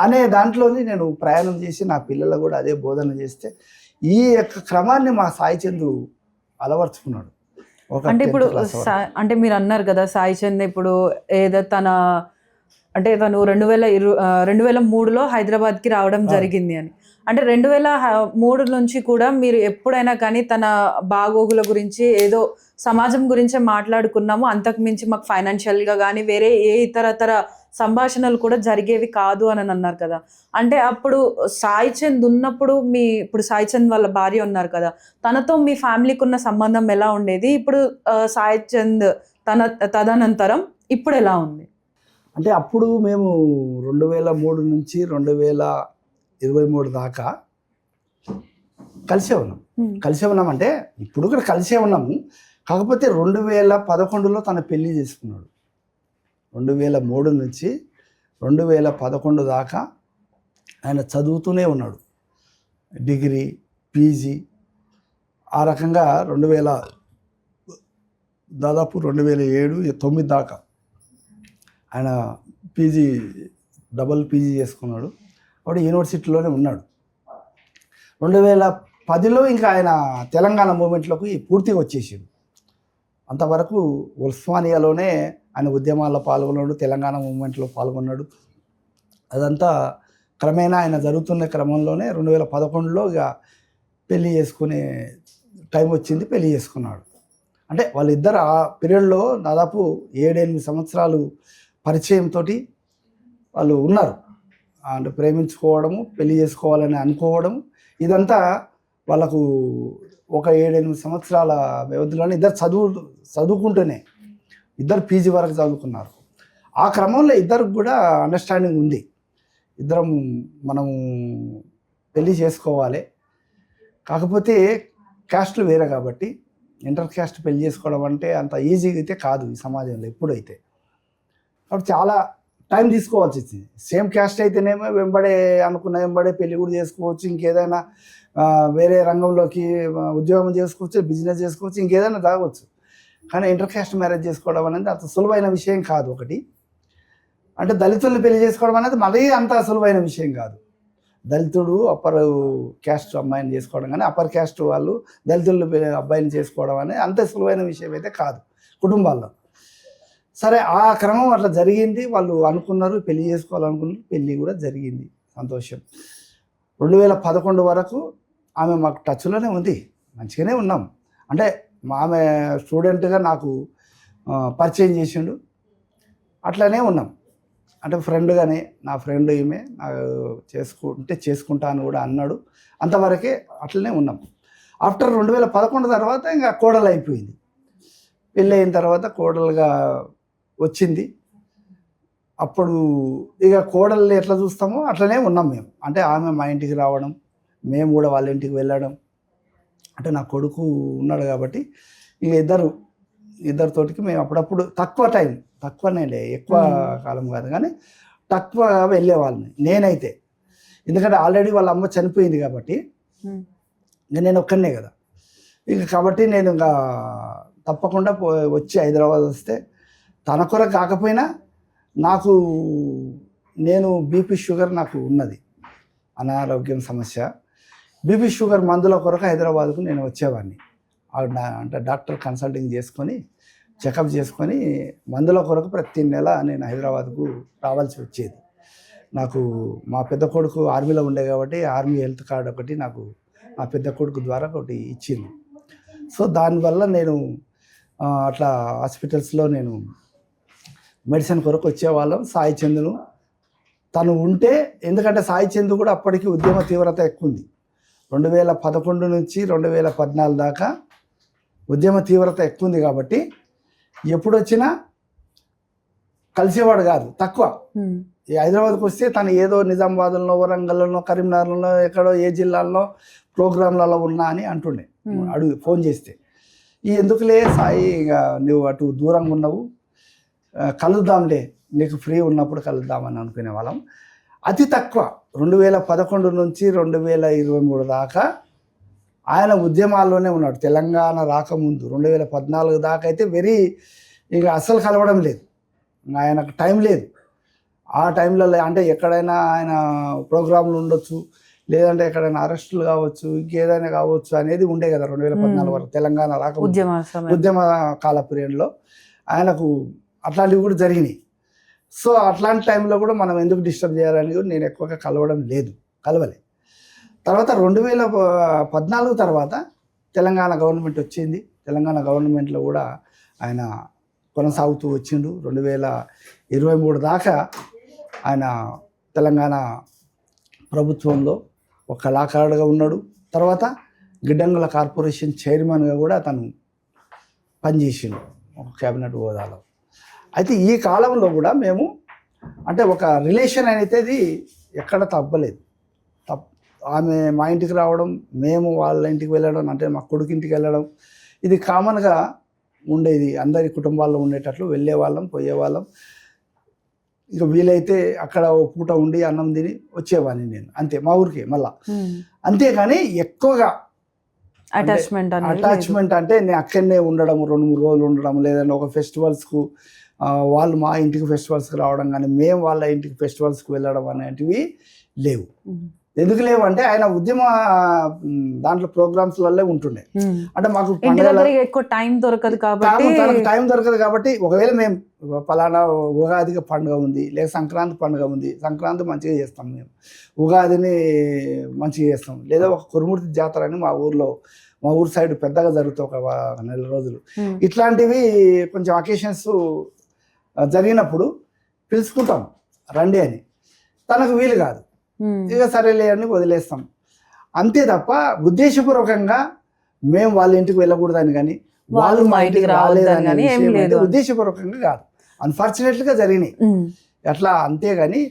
అనే దాంట్లోని నేను ప్రయాణం చేసి నా పిల్లలకు కూడా అదే బోధన చేస్తే ఈ యొక్క క్రమాన్ని మా సాయి చందు అలవర్చుకున్నాడు. అంటే ఇప్పుడు అంటే మీరు అన్నారు కదా సాయి చంద్ ఇప్పుడు ఏదో తను 2003లో హైదరాబాద్కి రావడం జరిగింది అని. అంటే 2003 నుంచి కూడా మీరు ఎప్పుడైనా కానీ తన బాగోగుల గురించి ఏదో సమాజం గురించే మాట్లాడుకున్నాము, అంతకుమించి మాకు ఫైనాన్షియల్గా కానీ వేరే ఏ ఇతరతర సంభాషణలు కూడా జరిగేవి కాదు అని అన్నారు కదా. అంటే అప్పుడు సాయి చంద్ ఉన్నప్పుడు ఇప్పుడు సాయి చంద్ వాళ్ళ భార్య ఉన్నారు కదా, తనతో మీ ఫ్యామిలీకి ఉన్న సంబంధం ఎలా ఉండేది? ఇప్పుడు సాయి చంద్ తదనంతరం ఇప్పుడు ఎలా ఉంది? అంటే అప్పుడు మేము 2003 నుంచి 2023 దాకా కలిసే ఉన్నామంటే ఇప్పుడు కూడా కలిసే ఉన్నాము. కాకపోతే 2011లో తన పెళ్లి చేసుకున్నాడు. 2003 నుంచి 2011 దాకా ఆయన చదువుతూనే ఉన్నాడు, డిగ్రీ, పీజీ. ఆ రకంగా 2009 దాకా ఆయన డబుల్ పీజీ చేసుకున్నాడు. అప్పుడు యూనివర్సిటీలోనే ఉన్నాడు. 2010లో ఇంకా ఆయన తెలంగాణ మూమెంట్లోకి పూర్తిగా వచ్చేసాడు. అంతవరకు ఉస్మానియాలోనే ఆయన ఉద్యమాల్లో పాల్గొన్నాడు, తెలంగాణ మూమెంట్లో పాల్గొన్నాడు. అదంతా క్రమేణా ఆయన జరుగుతున్న క్రమంలోనే 2011లో ఇక పెళ్ళి చేసుకునే టైం వచ్చింది, పెళ్ళి చేసుకున్నాడు. అంటే వాళ్ళిద్దరు ఆ పీరియడ్లో దాదాపు 7-8 సంవత్సరాలు పరిచయంతో వాళ్ళు ఉన్నారు. అంటే ప్రేమించుకోవడము, పెళ్లి చేసుకోవాలని అనుకోవడం, ఇదంతా వాళ్ళకు ఒక 7-8 సంవత్సరాల వ్యవధిలోనే ఇద్దరు చదువుకుంటూనే ఇద్దరు పీజీ వరకు చదువుకున్నారు. ఆ క్రమంలో ఇద్దరికి కూడా అండర్స్టాండింగ్ ఉంది, ఇద్దరం మనము పెళ్ళి చేసుకోవాలి. కాకపోతే క్యాస్ట్లు వేరే కాబట్టి ఇంటర్ క్యాస్ట్ పెళ్లి చేసుకోవడం అంటే అంత ఈజీగా అయితే కాదు ఈ సమాజంలో ఎప్పుడైతే. కాబట్టి చాలా టైం తీసుకోవాల్సి వచ్చింది. సేమ్ క్యాస్ట్ అయితేనేమో వెంబడే పెళ్లి కూడా చేసుకోవచ్చు, ఇంకేదైనా వేరే రంగంలోకి ఉద్యోగం చేసుకోవచ్చు, బిజినెస్ చేసుకోవచ్చు, ఇంకేదైనా తాగవచ్చు. కానీ ఇంటర్ క్యాస్ట్ మ్యారేజ్ చేసుకోవడం అనేది అంత సులువైన విషయం కాదు. ఒకటి అంటే దళితుల్ని పెళ్లి చేసుకోవడం అనేది మరీ అంత సులువైన విషయం కాదు. దళితుడు అప్పర్ క్యాస్ట్ అమ్మాయిని చేసుకోవడం కానీ అప్పర్ క్యాస్ట్ వాళ్ళు దళితులు అబ్బాయిని చేసుకోవడం అనేది అంత సులువైన విషయం అయితే కాదు కుటుంబాల్లో. సరే, ఆ క్రమం అట్లా జరిగింది. వాళ్ళు అనుకున్నారు, పెళ్లి చేసుకోవాలనుకున్నారు, పెళ్ళి కూడా జరిగింది, సంతోషం. 2011 వరకు ఆమె మాకు టచ్లోనే ఉంది, మంచిగానే ఉన్నాం. అంటే ఆమె స్టూడెంట్గా నాకు పరిచయం చేసిండు, అట్లనే ఉన్నాం. అంటే ఫ్రెండ్గానే, నా ఫ్రెండ్ ఈమె, చేసుకుంటా అని కూడా అన్నాడు. అంతవరకే అట్లనే ఉన్నాం. ఆఫ్టర్ 2011 తర్వాత ఇంకా కోడలు అయిపోయింది. పెళ్ళి అయిన తర్వాత కోడలుగా వచ్చింది. అప్పుడు ఇక కోడల్ని ఎట్లా చూస్తామో అట్లనే ఉన్నాం మేము. అంటే ఆమె మా ఇంటికి రావడం, మేము కూడా వాళ్ళ ఇంటికి వెళ్ళడం. అంటే నా కొడుకు ఉన్నాడు కాబట్టి ఇక ఇద్దరితోటికి మేము అప్పుడప్పుడు తక్కువనే ఎక్కువ కాలం కాదు కానీ తక్కువ వెళ్ళేవాళ్ళని నేనైతే. ఎందుకంటే ఆల్రెడీ వాళ్ళ అమ్మ చనిపోయింది కాబట్టి నేను ఒక్కనే కదా ఇక. కాబట్టి నేను ఇంకా తప్పకుండా వచ్చి హైదరాబాద్ వస్తే తన కొరకు కాకపోయినా నేను బీపీ షుగర్ నాకు ఉన్నది, అనారోగ్యం సమస్య. బీపీ షుగర్ మందుల కొరకు హైదరాబాద్కు నేను వచ్చేవాడిని. అంటే డాక్టర్ కన్సల్టింగ్ చేసుకొని చెకప్ చేసుకొని మందుల కొరకు ప్రతి నెల నేను హైదరాబాద్కు రావాల్సి వచ్చేది. నాకు మా పెద్ద కొడుకు ఆర్మీలో ఉండే కాబట్టి ఆర్మీ హెల్త్ కార్డు ఒకటి నాకు నా పెద్ద కొడుకు ద్వారా ఒకటి ఇచ్చింది. సో దానివల్ల నేను అట్లా హాస్పిటల్స్లో నేను మెడిసిన్ కొరకు వచ్చేవాళ్ళం. సాయి చంద్ను తను ఉంటే, ఎందుకంటే సాయి చంద్ కూడా అప్పటికి ఉద్యమ తీవ్రత ఎక్కువ ఉంది. 2011 నుంచి 2014 దాకా ఉద్యమ తీవ్రత ఎక్కువ ఉంది కాబట్టి ఎప్పుడు వచ్చినా కలిసేవాడు కాదు, తక్కువ. ఈ హైదరాబాద్కి వస్తే తను ఏదో నిజామాబాద్లో, వరంగల్లో, కరీంనగర్లో, ఎక్కడో ఏ జిల్లాల్లో ప్రోగ్రాంలలో ఉన్నా అని అంటుండే. అడుగు ఫోన్ చేస్తే ఎందుకులే సాయి, ఇక నువ్వు అటు దూరంగా ఉన్నావు, కలుద్దాంలే, నీకు ఫ్రీ ఉన్నప్పుడు కలుద్దామని అనుకునే వాళ్ళం. అతి తక్కువ 2011 నుంచి 2023 దాకా ఆయన ఉద్యమాల్లోనే ఉన్నాడు. తెలంగాణ రాకముందు 2014 దాకా అయితే ఇక అస్సలు కలవడం లేదు, ఆయనకు టైం లేదు. ఆ టైంలలో అంటే ఎక్కడైనా ఆయన ప్రోగ్రాంలు ఉండొచ్చు, లేదంటే ఎక్కడైనా అరెస్టులు కావచ్చు, ఇంకేదైనా కావచ్చు అనేది ఉండే కదా 2014 వరకు తెలంగాణ రాకముందు ఉద్యమ కాల పీరియడ్లో ఆయనకు అట్లాంటివి కూడా జరిగినాయి. సో అట్లాంటి టైంలో కూడా మనం ఎందుకు డిస్టర్బ్ చేయాలని నేను ఎక్కువగా కలవలే. తర్వాత 2014 తర్వాత తెలంగాణ గవర్నమెంట్ వచ్చింది. తెలంగాణ గవర్నమెంట్లో కూడా ఆయన కొనసాగుతూ వచ్చిండు. 2023 దాకా ఆయన తెలంగాణ ప్రభుత్వంలో ఒక కళాకారుడుగా ఉన్నాడు. తర్వాత గిడ్డంగుల కార్పొరేషన్ చైర్మన్గా కూడా తను పనిచేసిండు ఒక క్యాబినెట్ హోదాలో. అయితే ఈ కాలంలో కూడా మేము అంటే ఒక రిలేషన్ అనేది ఎక్కడ తప్పలేదు. ఆమె మా ఇంటికి రావడం, మేము వాళ్ళ ఇంటికి వెళ్ళడం, అంటే మా కొడుకు ఇంటికి వెళ్ళడం, ఇది కామన్గా ఉండేది. అందరి కుటుంబాల్లో ఉండేటట్లు వెళ్ళేవాళ్ళం, పోయేవాళ్ళం. ఇక వీలైతే అక్కడ ఒక పూట ఉండి అన్నం తిని వచ్చేవాడిని నేను, అంతే, మా ఊరికి మళ్ళా. అంతేగాని ఎక్కువగా అటాచ్మెంట్ అంటే నేను అక్కడనే ఉండడం, 2-3 రోజులు ఉండడం, లేదంటే ఒక ఫెస్టివల్స్కు వాళ్ళు మా ఇంటికి ఫెస్టివల్స్కి రావడం, కానీ మేము వాళ్ళ ఇంటికి ఫెస్టివల్స్కి వెళ్ళడం అనేటివి లేవు. ఎందుకు లేవు అంటే ఆయన ఉద్యమ దాంట్లో ప్రోగ్రామ్స్ వల్లే ఉంటుండే. అంటే మాకు ఎక్కువ టైం దొరకదు కాబట్టి ఒకవేళ మేము పలానా ఉగాదికి పండుగ ఉంది, లేదా సంక్రాంతి పండుగ ఉంది, సంక్రాంతి మంచిగా చేస్తాం, మేము ఉగాదిని మంచిగా చేస్తాం, లేదా ఒక కురుమూర్తి జాతర అని మా ఊరు సైడ్ పెద్దగా జరుగుతాయి, ఒక 1 నెల రోజులు. ఇట్లాంటివి కొంచెం అకేషన్స్ జరిగినప్పుడు పిలుచుకుంటాం రండి అని. తనకు వీలు కాదు, ఇక సరేలే అని వదిలేస్తాం అంతే తప్ప ఉద్దేశపూర్వకంగా మేము వాళ్ళ ఇంటికి వెళ్ళకూడదని కానీ వాళ్ళు మా ఇంటికి రాలేదని ఉద్దేశపూర్వకంగా కాదు, అన్ఫార్చునేట్గా జరిగినాయి అట్లా. అంతేగాని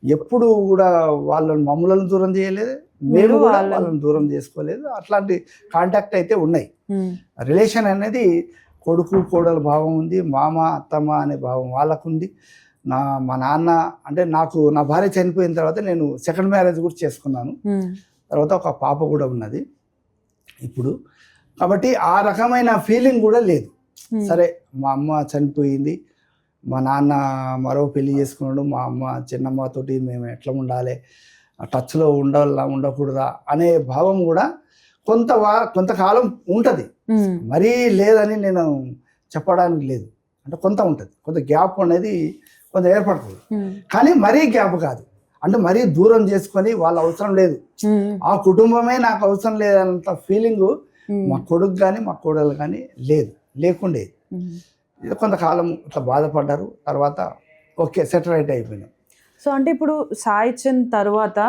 ఎప్పుడు కూడా మమ్మల్ని దూరం చేయలేదు, మేము కూడా వాళ్ళని దూరం చేసుకోలేదు. అట్లాంటి కాంటాక్ట్ అయితే ఉన్నాయి. రిలేషన్ అనేది కొడుకు కోడలు భావం ఉంది, మామ అత్తమ్మ అనే భావం వాళ్ళకుంది. మా నాన్న అంటే నా భార్య చనిపోయిన తర్వాత నేను సెకండ్ మ్యారేజ్ కూడా చేసుకున్నాను. తర్వాత ఒక పాప కూడా ఉన్నది ఇప్పుడు. కాబట్టి ఆ రకమైన ఫీలింగ్ కూడా లేదు. సరే మా అమ్మ చనిపోయింది, మా నాన్న మరో పెళ్లి చేసుకున్నాడు, మా అమ్మ చిన్నమ్మతోటి మేము ఎట్లా ఉండాలి, టచ్లో ఉండకూడదా అనే భావం కూడా కొంతకాలం ఉంటుంది. మరీ లేదని నేను చెప్పడానికి లేదు, అంటే కొంత ఉంటుంది, కొంత గ్యాప్ అనేది కొంత ఏర్పడుతుంది. కానీ మరీ గ్యాప్ కాదు, అంటే మరీ దూరం చేసుకొని వాళ్ళ అవసరం లేదు, ఆ కుటుంబమే నాకు అవసరం లేదన్నంత ఫీలింగ్ మా కొడుకు కానీ మా కోడలు కానీ లేకుండే. ఇది కొంతకాలం ఇట్లా బాధపడ్డారు. తర్వాత ఓకే సెటిలైట్ అయిపోయినాం. సో అంటే ఇప్పుడు సాయి చంద్ తర్వాత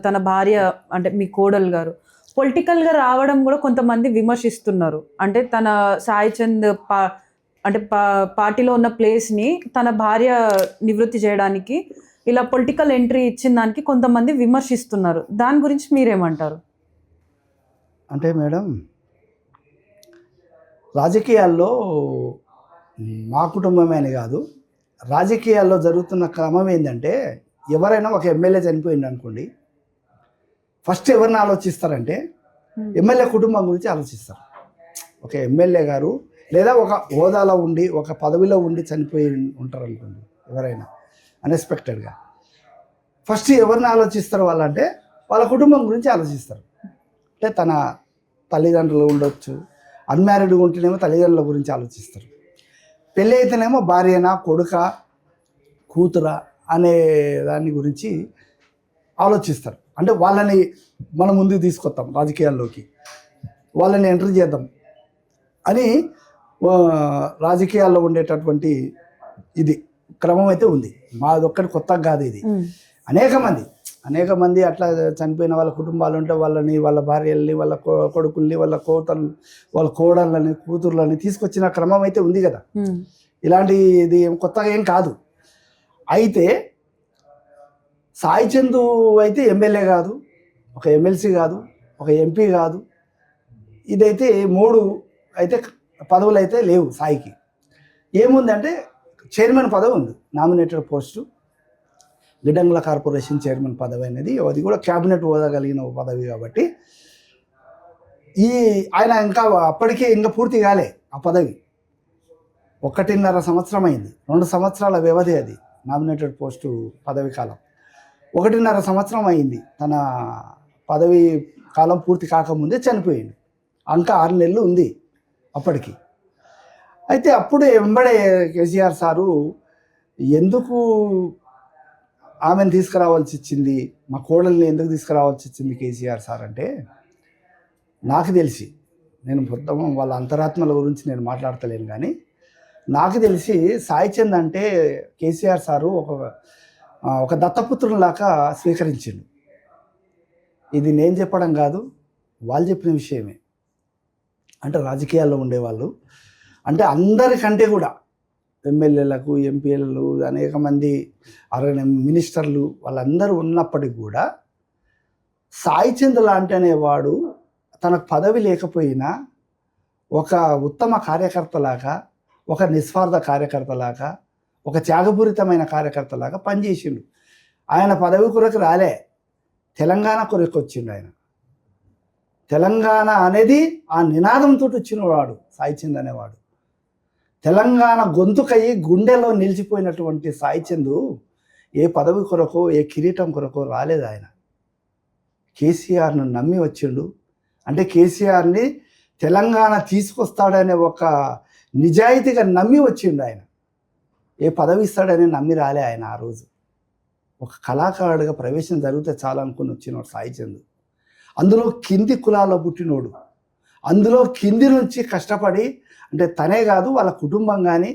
తన భార్య అంటే మీ కోడలు గారు పొలిటికల్గా రావడం కూడా కొంతమంది విమర్శిస్తున్నారు. అంటే తన సాయి చంద్ అంటే పార్టీలో ఉన్న ప్లేస్ని తన భార్య నివృత్తి చేయడానికి ఇలా పొలిటికల్ ఎంట్రీ ఇచ్చిన దానికి కొంతమంది విమర్శిస్తున్నారు. దాని గురించి మీరేమంటారు? అంటే మేడం, రాజకీయాల్లో మా కుటుంబమే అని కాదు, రాజకీయాల్లో జరుగుతున్న క్రమం ఏంటంటే, ఎవరైనా ఒక ఎమ్మెల్యే చనిపోయింది అనుకోండి, ఫస్ట్ ఎవరిని ఆలోచిస్తారంటే ఎమ్మెల్యే కుటుంబం గురించి ఆలోచిస్తారు. ఒక ఎమ్మెల్యే గారు లేదా ఒక హోదాలో ఉండి ఒక పదవిలో ఉండి చనిపోయి ఉంటారు అనుకోండి, ఎవరైనా అన్ఎక్స్పెక్టెడ్గా ఫస్ట్ ఎవరిని ఆలోచిస్తారు వాళ్ళంటే వాళ్ళ కుటుంబం గురించి ఆలోచిస్తారు. అంటే తన తల్లిదండ్రులు ఉండొచ్చు, అన్మ్యారీడ్గా ఉంటేనేమో తల్లిదండ్రుల గురించి ఆలోచిస్తారు, పెళ్ళి అయితేనేమో భార్యనా కొడుక కూతురా అనే దాని గురించి ఆలోచిస్తారు. అంటే వాళ్ళని మనం ముందుకు తీసుకొస్తాం, రాజకీయాల్లోకి వాళ్ళని ఎంటర్ చేద్దాం అని రాజకీయాల్లో ఉండేటటువంటి ఇది క్రమం అయితే ఉంది. మాదొక్కటి కొత్తగా కాదు, ఇది అనేక మంది అనేక మంది అట్లా చనిపోయిన వాళ్ళ కుటుంబాలు ఉంటే వాళ్ళని, వాళ్ళ భార్యల్ని, వాళ్ళ కొడుకుల్ని, వాళ్ళ వాళ్ళ కోడళ్ళని, కూతుర్లని తీసుకొచ్చిన క్రమం అయితే ఉంది కదా. ఇలాంటిది కొత్తగా ఏం కాదు. అయితే సాయి చందు అయితే ఎమ్మెల్యే కాదు, ఒక ఎమ్మెల్సీ కాదు, ఒక ఎంపీ కాదు. ఇదైతే 3 అయితే పదవులు అయితే లేవు సాయికి. ఏముందంటే చైర్మన్ పదవి ఉంది, నామినేటెడ్ పోస్టు, గిడ్డంగుల కార్పొరేషన్ చైర్మన్ పదవి అనేది. అది కూడా క్యాబినెట్ హోదా కలిగిన పదవి కాబట్టి ఆయన ఇంకా అప్పటికే ఇంకా పూర్తి కాలే ఆ పదవి. 1.5 సంవత్సరం అయింది, 2 సంవత్సరాల వ్యవధి అది నామినేటెడ్ పోస్టు పదవి కాలం. 1.5 సంవత్సరం అయింది తన పదవి కాలం పూర్తి కాకముందే చనిపోయింది. ఇంకా 6 నెలలు ఉంది అప్పటికి. అయితే అప్పుడు వెంబడే కేసీఆర్ సారు ఎందుకు ఆమెను తీసుకురావాల్సి వచ్చింది, మా కోడల్ని ఎందుకు తీసుకురావాల్సి వచ్చింది కేసీఆర్ సార్ అంటే, నాకు తెలిసి, నేను మొత్తం వాళ్ళ అంతరాత్మల గురించి నేను మాట్లాడతలేను కానీ నాకు తెలిసి సాయి చంద్ అంటే కేసీఆర్ సారు ఒక దత్తపుత్రులాగా స్వీకరించిండు. ఇది నేను చెప్పడం కాదు, వాళ్ళు చెప్పిన విషయమే. అంటే రాజకీయాల్లో ఉండేవాళ్ళు, అంటే అందరికంటే కూడా ఎమ్మెల్యేలకు, ఎంపీలు, అనేక మంది మినిస్టర్లు వాళ్ళందరూ ఉన్నప్పటికీ కూడా సాయి చంద్ లాంటి అనేవాడు తనకు పదవి లేకపోయినా ఒక ఉత్తమ కార్యకర్తలాగా, ఒక నిస్వార్థ కార్యకర్తలాగా, ఒక త్యాగపూరితమైన కార్యకర్తలాగా పనిచేసిండు. ఆయన పదవి కొరకు రాలే, తెలంగాణ కొరకు వచ్చిండు. ఆయన తెలంగాణ అనేది ఆ నినాదంతో వచ్చినవాడు సాయి చంద్ అనేవాడు. తెలంగాణ గొంతుకయ్యి గుండెలో నిలిచిపోయినటువంటి సాయి చంద్ ఏ పదవి కొరకో, ఏ కిరీటం కొరకో రాలేదు. ఆయన కేసీఆర్ను నమ్మి వచ్చిండు. అంటే కేసీఆర్ని తెలంగాణ తీసుకొస్తాడనే ఒక నిజాయితీగా నమ్మి వచ్చిండు. ఆయన ఏ పదవి ఇస్తాడని నమ్మి రాలే. ఆయన ఆ రోజు ఒక కళాకారుడిగా ప్రవేశం జరిగితే చాలనుకుని వచ్చినోడు సాయి చంద్. అందులో కింది కులాల్లో పుట్టినోడు, అందులో కింది నుంచి కష్టపడి, అంటే తనే కాదు వాళ్ళ కుటుంబం కానీ,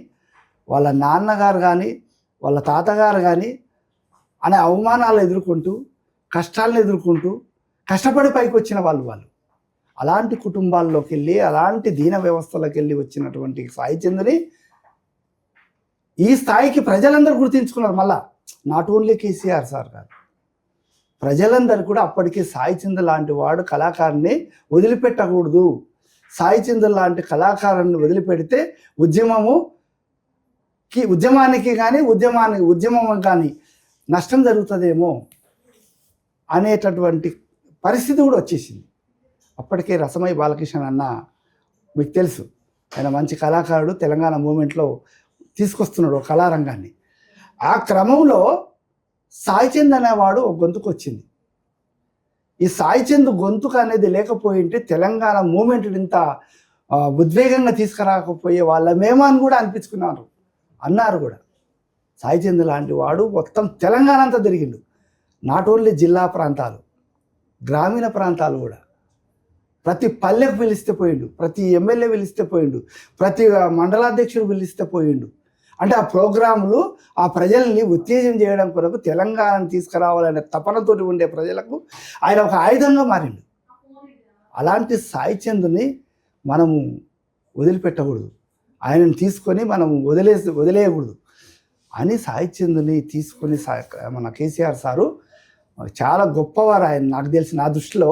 వాళ్ళ నాన్నగారు కానీ, వాళ్ళ తాతగారు కానీ అనే అవమానాలు ఎదుర్కొంటూ, కష్టాలను ఎదుర్కొంటూ కష్టపడి పైకి వచ్చిన వాళ్ళు. అలాంటి కుటుంబాల్లోకి వెళ్ళి, అలాంటి దీన వ్యవస్థలోకి వెళ్ళి వచ్చినటువంటి సాయి చంద్ని ఈ స్థాయికి ప్రజలందరూ గుర్తించుకున్నారు. మళ్ళా నాట్ ఓన్లీ కేసీఆర్ సార్ కాదు, ప్రజలందరూ కూడా అప్పటికి సాయి చంద్ లాంటి వాడు కళాకారుని వదిలిపెట్టకూడదు, సాయి చంద్ లాంటి కళాకారుని వదిలిపెడితే ఉద్యమానికి కానీ ఉద్యమం కానీ నష్టం జరుగుతుందేమో అనేటటువంటి పరిస్థితి కూడా వచ్చేసింది. అప్పటికే రసమై బాలకృష్ణ అన్న మీకు తెలుసు, ఆయన మంచి కళాకారుడు, తెలంగాణ మూమెంట్లో తీసుకొస్తున్నాడు కళారంగాన్ని. ఆ క్రమంలో సాయి చంద్ అనేవాడు ఒక గొంతుకు వచ్చింది. ఈ సాయి చంద్ గొంతుకు అనేది లేకపోయింటే తెలంగాణ మూమెంట్ ఇంత ఉద్వేగంగా తీసుకురాకపోయే వాళ్ళమేమో అని కూడా అన్నారు కూడా. సాయి చంద్ లాంటి వాడు మొత్తం తెలంగాణ అంతా తిరిగిండు. నాట్ ఓన్లీ జిల్లా ప్రాంతాలు, గ్రామీణ ప్రాంతాలు కూడా. ప్రతి పల్లెకు పిలిస్తే పోయిండు, ప్రతి ఎమ్మెల్యే పిలిస్తే పోయిండు, ప్రతి మండలాధ్యక్షుడు పిలిస్తే పోయిండు. అంటే ఆ ప్రోగ్రాములు ఆ ప్రజల్ని ఉత్తేజం చేయడం కొరకు, తెలంగాణను తీసుకురావాలనే తపనతో ఉండే ప్రజలకు ఆయన ఒక ఆయుధంగా మారిండు. అలాంటి సాయి చంద్ని మనము వదిలిపెట్టకూడదు, ఆయనను తీసుకొని మనం వదిలేయకూడదు అని సాయి చంద్ని తీసుకొని మన కేసీఆర్ సారు చాలా గొప్పవారు. ఆయన నాకు తెలిసి, నా దృష్టిలో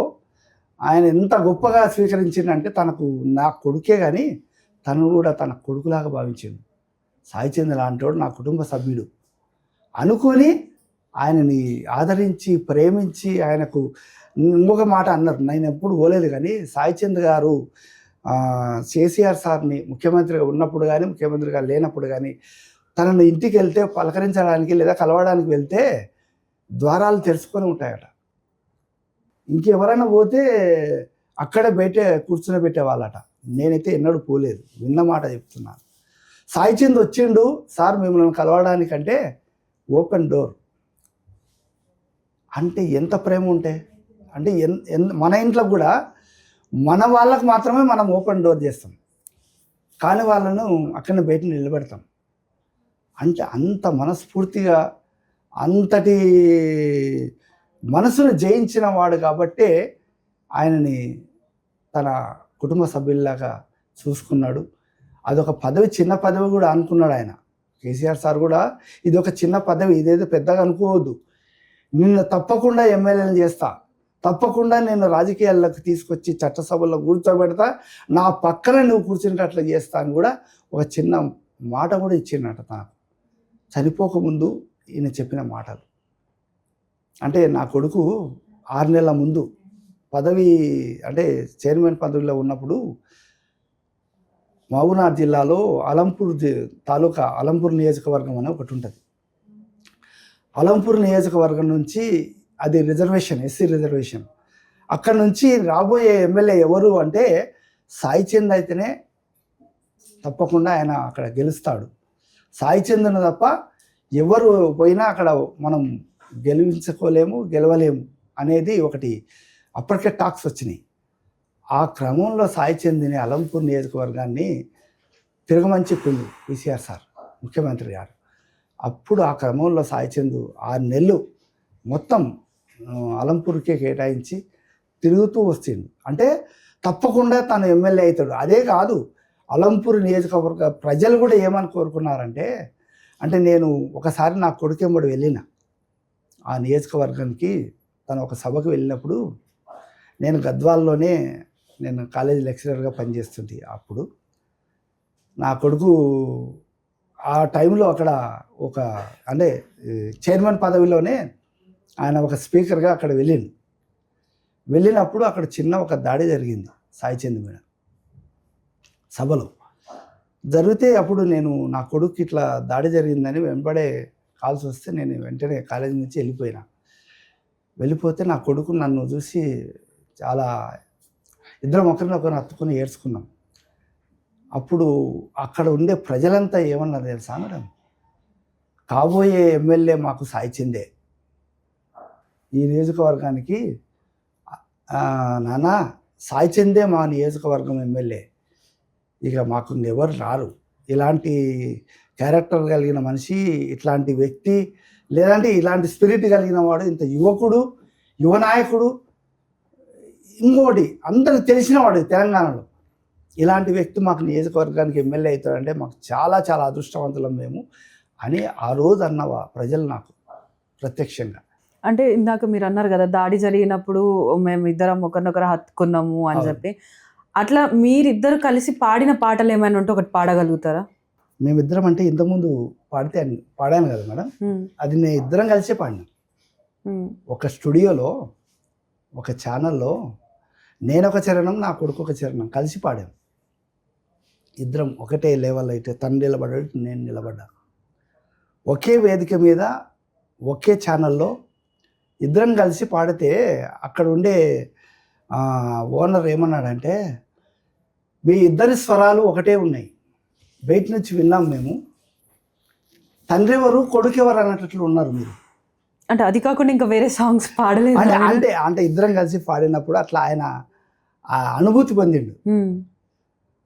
ఆయన ఎంత గొప్పగా స్వీకరించిందంటే, నా కొడుకే కానీ తను కూడా తన కొడుకులాగా భావించిండు. సాయి చంద్ లాంటి వాడు నా కుటుంబ సభ్యుడు అనుకొని ఆయనని ఆదరించి ప్రేమించి, ఆయనకు ఇంకొక మాట అన్నారు, నేను ఎప్పుడు పోలేదు కానీ సాయి చంద్ గారు కేసీఆర్ సార్ని ముఖ్యమంత్రిగా ఉన్నప్పుడు కానీ, ముఖ్యమంత్రిగా లేనప్పుడు కానీ తనను ఇంటికి వెళ్తే పలకరించడానికి లేదా కలవడానికి వెళ్తే ద్వారాలు తెరుచుకొని ఉంటాయట. ఇంకెవరైనా పోతే అక్కడే బయట కూర్చుని పెట్టేవాళ్ళట. నేనైతే ఎన్నడూ పోలేదు, విన్న మాట చెప్తున్నాను. సాయి చంద్ వచ్చిండు, సార్ మిమ్మల్ని కలవడానికంటే ఓపెన్ డోర్. అంటే ఎంత ప్రేమ ఉంటే, అంటే మన ఇంట్లో కూడా మన వాళ్ళకు మాత్రమే మనం ఓపెన్ డోర్ చేస్తాం, కానీ వాళ్ళను అక్కడనే బయట నిలబెడతాం. అంటే అంత మనస్ఫూర్తిగా, అంతటి మనసును జయించిన వాడు కాబట్టే ఆయనని తన కుటుంబ సభ్యుల్లాగా చూసుకున్నాడు. అదొక పదవి, చిన్న పదవి కూడా అనుకున్నాడు ఆయన. కేసీఆర్ సార్ కూడా ఇది ఒక చిన్న పదవి, ఇదేదో పెద్దగా అనుకోవద్దు, నిన్ను తప్పకుండా ఎమ్మెల్యేలు చేస్తా, తప్పకుండా నేను రాజకీయాల్లోకి తీసుకొచ్చి చట్టసభల్లో కూర్చోబెడతా, నా పక్కన నువ్వు కూర్చునేటట్లు చేస్తా అని కూడా ఒక చిన్న మాట కూడా ఇచ్చిండట నాకు చనిపోకముందు. ఈయన చెప్పిన మాటలు అంటే నా కొడుకు 6 నెలల ముందు పదవి అంటే చైర్మన్ పదవిలో ఉన్నప్పుడు మహబూబ్నగర్ జిల్లాలో అలంపూర్ తాలూకా అలంపూర్ నియోజకవర్గం అని ఒకటి ఉంటుంది. అలంపూర్ నియోజకవర్గం నుంచి అది రిజర్వేషన్, ఎస్సీ రిజర్వేషన్. అక్కడ నుంచి రాబోయే ఎమ్మెల్యే ఎవరు అంటే సాయి చంద్ అయితేనే తప్పకుండా ఆయన అక్కడ గెలుస్తాడు. సాయి చంద్ను తప్ప ఎవరు పోయినా అక్కడ మనం గెలవలేము అనేది ఒకటి అప్పటికే టాక్స్ వచ్చినాయి. ఆ క్రమంలో సాయి చంద్ని అలంపూర్ నియోజకవర్గాన్ని తిరగమంచిపోయింది కేసీఆర్ సార్ ముఖ్యమంత్రి గారు. అప్పుడు ఆ క్రమంలో సాయి చంద్ 6 నెలలు మొత్తం అలంపూర్కే కేటాయించి తిరుగుతూ వచ్చిండు. అంటే తప్పకుండా తను ఎమ్మెల్యే అవుతాడు. అదే కాదు, అలంపూర్ నియోజకవర్గ ప్రజలు కూడా ఏమని కోరుకున్నారంటే, అంటే నేను ఒకసారి నా కొడుకెంబడి వెళ్ళిన ఆ నియోజకవర్గానికి, తను ఒక సభకు వెళ్ళినప్పుడు, నేను గద్వాల్లోనే నేను కాలేజీ లెక్చరర్గా పనిచేస్తుంటే అప్పుడు నా కొడుకు ఆ టైంలో అక్కడ ఒక అంటే చైర్మన్ పదవిలోనే ఆయన ఒక స్పీకర్గా అక్కడ వెళ్ళినప్పుడు అక్కడ చిన్న ఒక దాడి జరిగింది సాయి చంద్ మీద సభలో జరిగితే, అప్పుడు నేను నా కొడుకు ఇట్లా దాడి జరిగిందని వెంబడే కాల్స్ వస్తే నేను వెంటనే కాలేజీ నుంచి వెళ్ళిపోతే నా కొడుకు నన్ను చూసి చాలా ఇద్దరం ఒకరినొకరు హత్తుకుని ఏడ్చుకున్నాం. అప్పుడు అక్కడ ఉండే ప్రజలంతా ఏమన్నారు తెలుసా మేడం, కాబోయే ఎమ్మెల్యే మాకు సాయి చందే, ఈ నియోజకవర్గానికి నానా సాయి చందే మా నియోజకవర్గం ఎమ్మెల్యే, ఇక మాకు ఎవరు రారు, ఇలాంటి క్యారెక్టర్ కలిగిన మనిషి, ఇట్లాంటి వ్యక్తి, లేదంటే ఇలాంటి స్పిరిట్ కలిగిన వాడు, ఇంత యువకుడు, యువ నాయకుడు, ఇంకోటి అందరికి తెలిసిన వాడు తెలంగాణలో, ఇలాంటి వ్యక్తి మాకు నియోజకవర్గానికి ఎమ్మెల్యే అవుతాడంటే మాకు చాలా చాలా అదృష్టవంతులం మేము అని ఆ రోజు అన్నవా ప్రజలు నాకు ప్రత్యక్షంగా. అంటే ఇందాక మీరు అన్నారు కదా, దాడి జరిగినప్పుడు మేము ఇద్దరం ఒకరినొకరు హత్తుకున్నాము అని చెప్పి, అట్లా మీరిద్దరు కలిసి పాడిన పాటలు ఏమైనా ఉంటే ఒకటి పాడగలుగుతారా? మేమిద్దరం అంటే ఇంతకుముందు పాడాను కదా మేడం, అది నేను ఇద్దరం కలిసే పాడినాం. ఒక స్టూడియోలో ఒక ఛానల్లో నేను ఒక చరణం, నా కొడుకు ఒక చరణం కలిసి పాడాం. ఇద్దరం ఒకటే లెవెల్, అయితే తను నిలబడ్డాడు, నేను నిలబడ్డా, ఒకే వేదిక మీద ఒకే ఛానల్లో ఇద్దరం కలిసి పాడితే అక్కడ ఉండే ఓనర్ ఏమన్నాడంటే, మీ ఇద్దరి స్వరాలు ఒకటే ఉన్నాయి, బయట నుంచి విన్నాం మేము, తండ్రి ఎవరు కొడుకు ఎవరు అన్నట్లు ఉన్నారు మీరు. అంటే అది కాకుండా ఇంకా వేరే సాంగ్స్ పాడలేదు అంటే ఇద్దరం కలిసి పాడినప్పుడు అట్లా ఆయన అనుభూతి పొందిండు.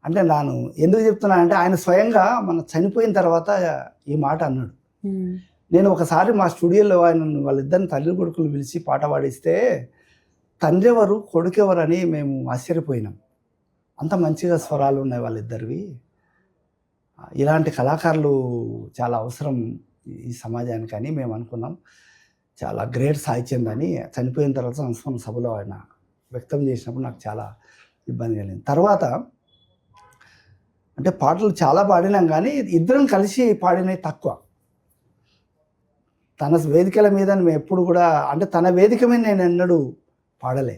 అంటే నేను ఎందుకు చెప్తున్నానంటే, ఆయన స్వయంగా మన చనిపోయిన తర్వాత ఈ మాట అన్నాడు. నేను ఒకసారి మా స్టూడియోలో ఆయన వాళ్ళిద్దరిని తల్లి కొడుకులు పిలిచి పాట పాడిస్తే, తండ్రి ఎవరు కొడుకు ఎవరు అని మేము ఆశ్చర్యపోయినాం, అంత మంచిగా స్వరాలు ఉన్నాయి వాళ్ళిద్దరివి, ఇలాంటి కళాకారులు చాలా అవసరం ఈ సమాజానికి అని మేము అనుకున్నాం. చాలా గ్రేట్ సాయి చంద్ అని చనిపోయిన తర్వాత సంస్మరణ సభలో ఆయన వ్యక్తం చేసినప్పుడు నాకు చాలా ఇబ్బంది కలిగింది. తర్వాత అంటే పాటలు చాలా పాడినాం, కానీ ఇద్దరం కలిసి పాడినవి తక్కువ. తన వేదికల మీద మేము ఎప్పుడు కూడా, అంటే తన వేదిక మీద నేను ఎన్నడూ పాడలే.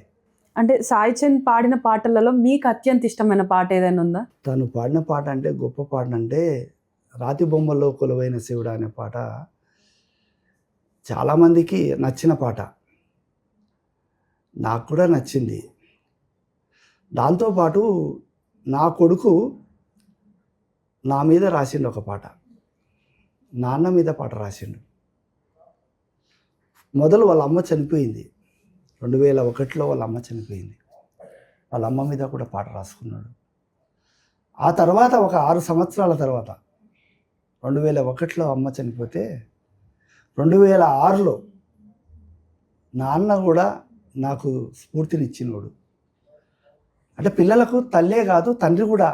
అంటే సాయి చంద్ పాడిన పాటలలో మీకు అత్యంత ఇష్టమైన పాట ఏదైనా ఉందా? తను పాడిన పాట అంటే, గొప్ప పాట అంటే రాతి బొమ్మలో కొలువైన శివుడు అనే పాట చాలామందికి నచ్చిన పాట, నాకు కూడా నచ్చింది. దాంతోపాటు నా కొడుకు నా మీద రాసిండు ఒక పాట, నాన్న మీద పాట రాసిండు. మొదలు వాళ్ళ అమ్మ చనిపోయింది, 2001లో వాళ్ళ అమ్మ చనిపోయింది, వాళ్ళ అమ్మ మీద కూడా పాట రాసుకున్నాడు. ఆ తర్వాత ఒక 6 సంవత్సరాల తర్వాత 2001లో అమ్మ చనిపోతే 2006లో నాన్న కూడా నాకు స్ఫూర్తినిచ్చినోడు. అంటే పిల్లలకు తల్లే కాదు తండ్రి కూడా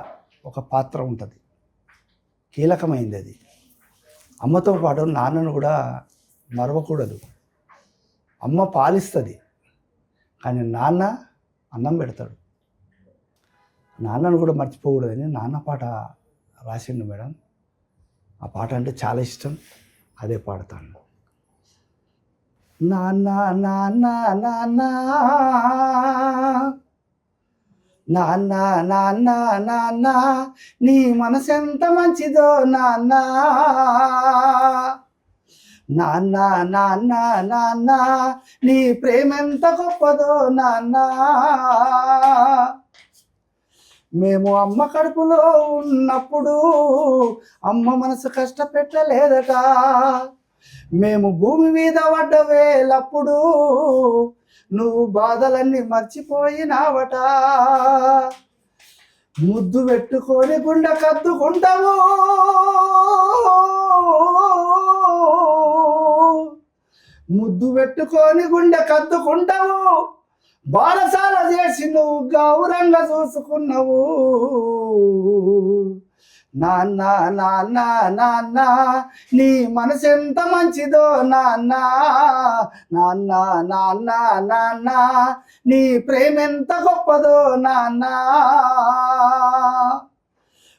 ఒక పాత్ర ఉంటుంది, కీలకమైంది అది. అమ్మతో పాటు నాన్నను కూడా మరవకూడదు. అమ్మ పాలిస్తుంది కానీ నాన్న అన్నం పెడతాడు. నాన్నను కూడా మర్చిపోకూడదని నాన్న పాట రాసిండు మేడం. ఆ పాట అంటే చాలా ఇష్టం, అదే పాడతాను. నాన్న నాన్న నాన్న నాన్న నాన్న నాన్న నీ మనసెంత మంచిదో నాన్న, నాన్న నాన్న నాన్న నీ ప్రేమెంత గొప్పదో నాన్న. మేము అమ్మ కడుపులో ఉన్నప్పుడు అమ్మ మనసు కష్టపెట్టలేదట, మేము భూమి మీద పడ్డ వేలప్పుడు నువ్వు బాధలన్నీ మర్చిపోయినావట. ముద్దు పెట్టుకొని గుండె కద్దుకుంటావు, ముద్దు పెట్టుకొని గుండె కద్దుకుంటావు, బారసాల చేసి నువ్వు గౌరంగా చూసుకున్నావు. నాన్న నాన్న నాన్న నీ మనసెంత మంచిదో నాన్న, నాన్న నాన్న నాన్న నీ ప్రేమెంత గొప్పదో నాన్న.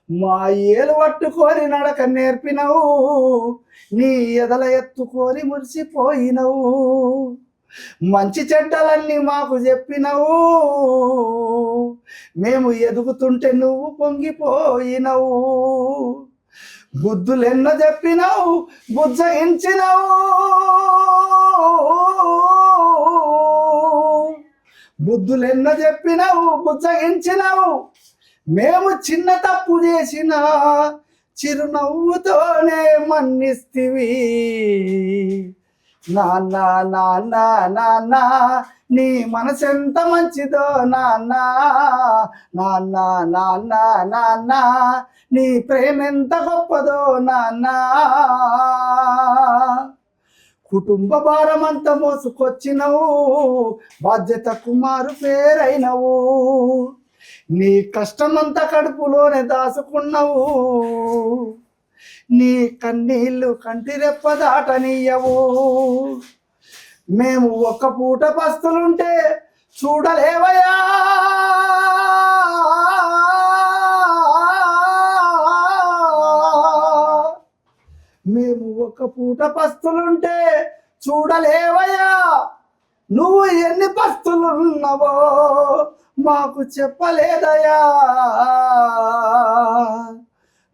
మా ఏలు పట్టుకొని నడక నేర్పినవు, నీ ఎదల ఎత్తుకొని మురిసిపోయినవు, మంచి చెడ్డలన్నీ మాకు చెప్పినవు, మేము ఎదుగుతుంటే నువ్వు పొంగిపోయినవు. బుద్ధులెన్నో చెప్పినవు, బుజ్జగించినవు, బుద్ధులెన్నో చెప్పినవు, బుజ్జగించినవు. మేము చిన్న తప్పు చేసిన చిరునవ్వుతోనే మన్నిస్తివి. నాన్న నాన్న నాన్న నీ మనసెంత మంచిదో నాన్న, నాన్న నాన్న నాన్న నీ ప్రేమెంత గొప్పదో నాన్న. కుటుంబ భారమంతా మోసుకొచ్చినవు, బాధ్యతకు మారు పేరైనవు, నీ కష్టమంతా కడుపులోనే దాచుకున్నావు, నీ కన్నీళ్ళు కంటి రెప్ప దాటనీయవు. మేము ఒక్క పూట పస్తులుంటే చూడలేవయా, మేము ఒక్క పూట పస్తులుంటే చూడలేవయా, నువ్వు ఎన్ని పస్తులున్నావో మాకు చెప్పలేదయా.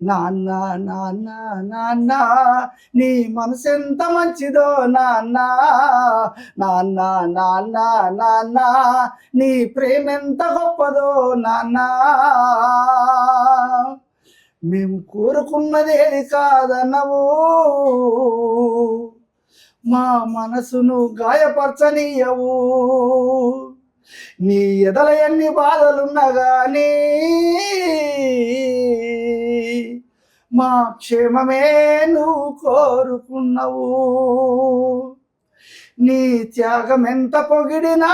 నాన్న నాన్న నాన్న నీ మనసెంత మంచిదో నాన్న, నాన్న నాన్న నాన్న నీ ప్రేమెంత గొప్పదో నాన్న. మేము కోరుకున్నదేది కాదన్నవు, మా మనసును గాయపరచనీయవు, నీ ఎదల ఎన్ని బాధలున్నా గానీ మా క్షేమమే నువ్వు కోరుకున్నావు. నీ త్యాగం ఎంత పొగిడినా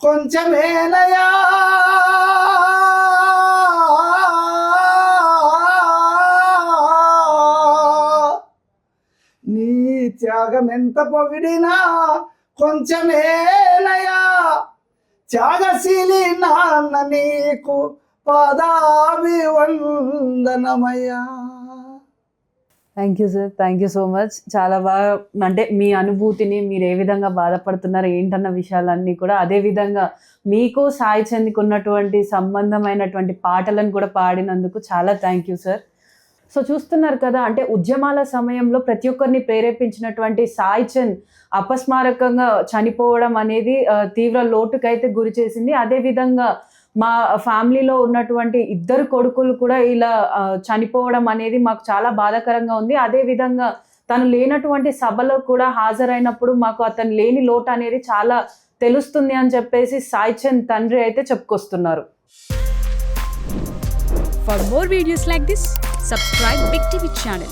కొంచెమేనయా, నీ త్యాగం ఎంత పొగిడినా కొంచెమేనయా. త్యాగశీలి నాన్న నీకు పాదాభివందనమయ్యా. Thank you sir, thank you so much. చాలా బాగా అంటే మీ అనుభూతిని, మీరు ఏ విధంగా బాధపడుతున్నారు ఏంటన్న విషయాలన్నీ కూడా, అదే విధంగా మీకు సాయి చంద్కి ఉన్నటువంటి సంబంధమైనటువంటి పాటలను కూడా పాడినందుకు చాలా థ్యాంక్ యూ సార్. సో చూస్తున్నారు కదా, అంటే ఉద్యమాల సమయంలో ప్రతి ఒక్కరిని ప్రేరేపించినటువంటి సాయి చంద్ అపస్మారకంగా చనిపోవడం అనేది తీవ్ర లోటుకైతే గురి చేసింది. అదేవిధంగా మా ఫ్యామిలీలో ఉన్నటువంటి 2 కొడుకులు కూడా ఇలా చనిపోవడం అనేది మాకు చాలా బాధాకరంగా ఉంది. అదేవిధంగా తను లేనటువంటి సభలో కూడా హాజరైనప్పుడు మాకు అతను లేని లోటు అనేది చాలా తెలుస్తుంది అని చెప్పేసి సాయి చంద్ తండ్రి అయితే చెప్పుకొస్తున్నారు. For more videos like this, subscribe Big TV channel.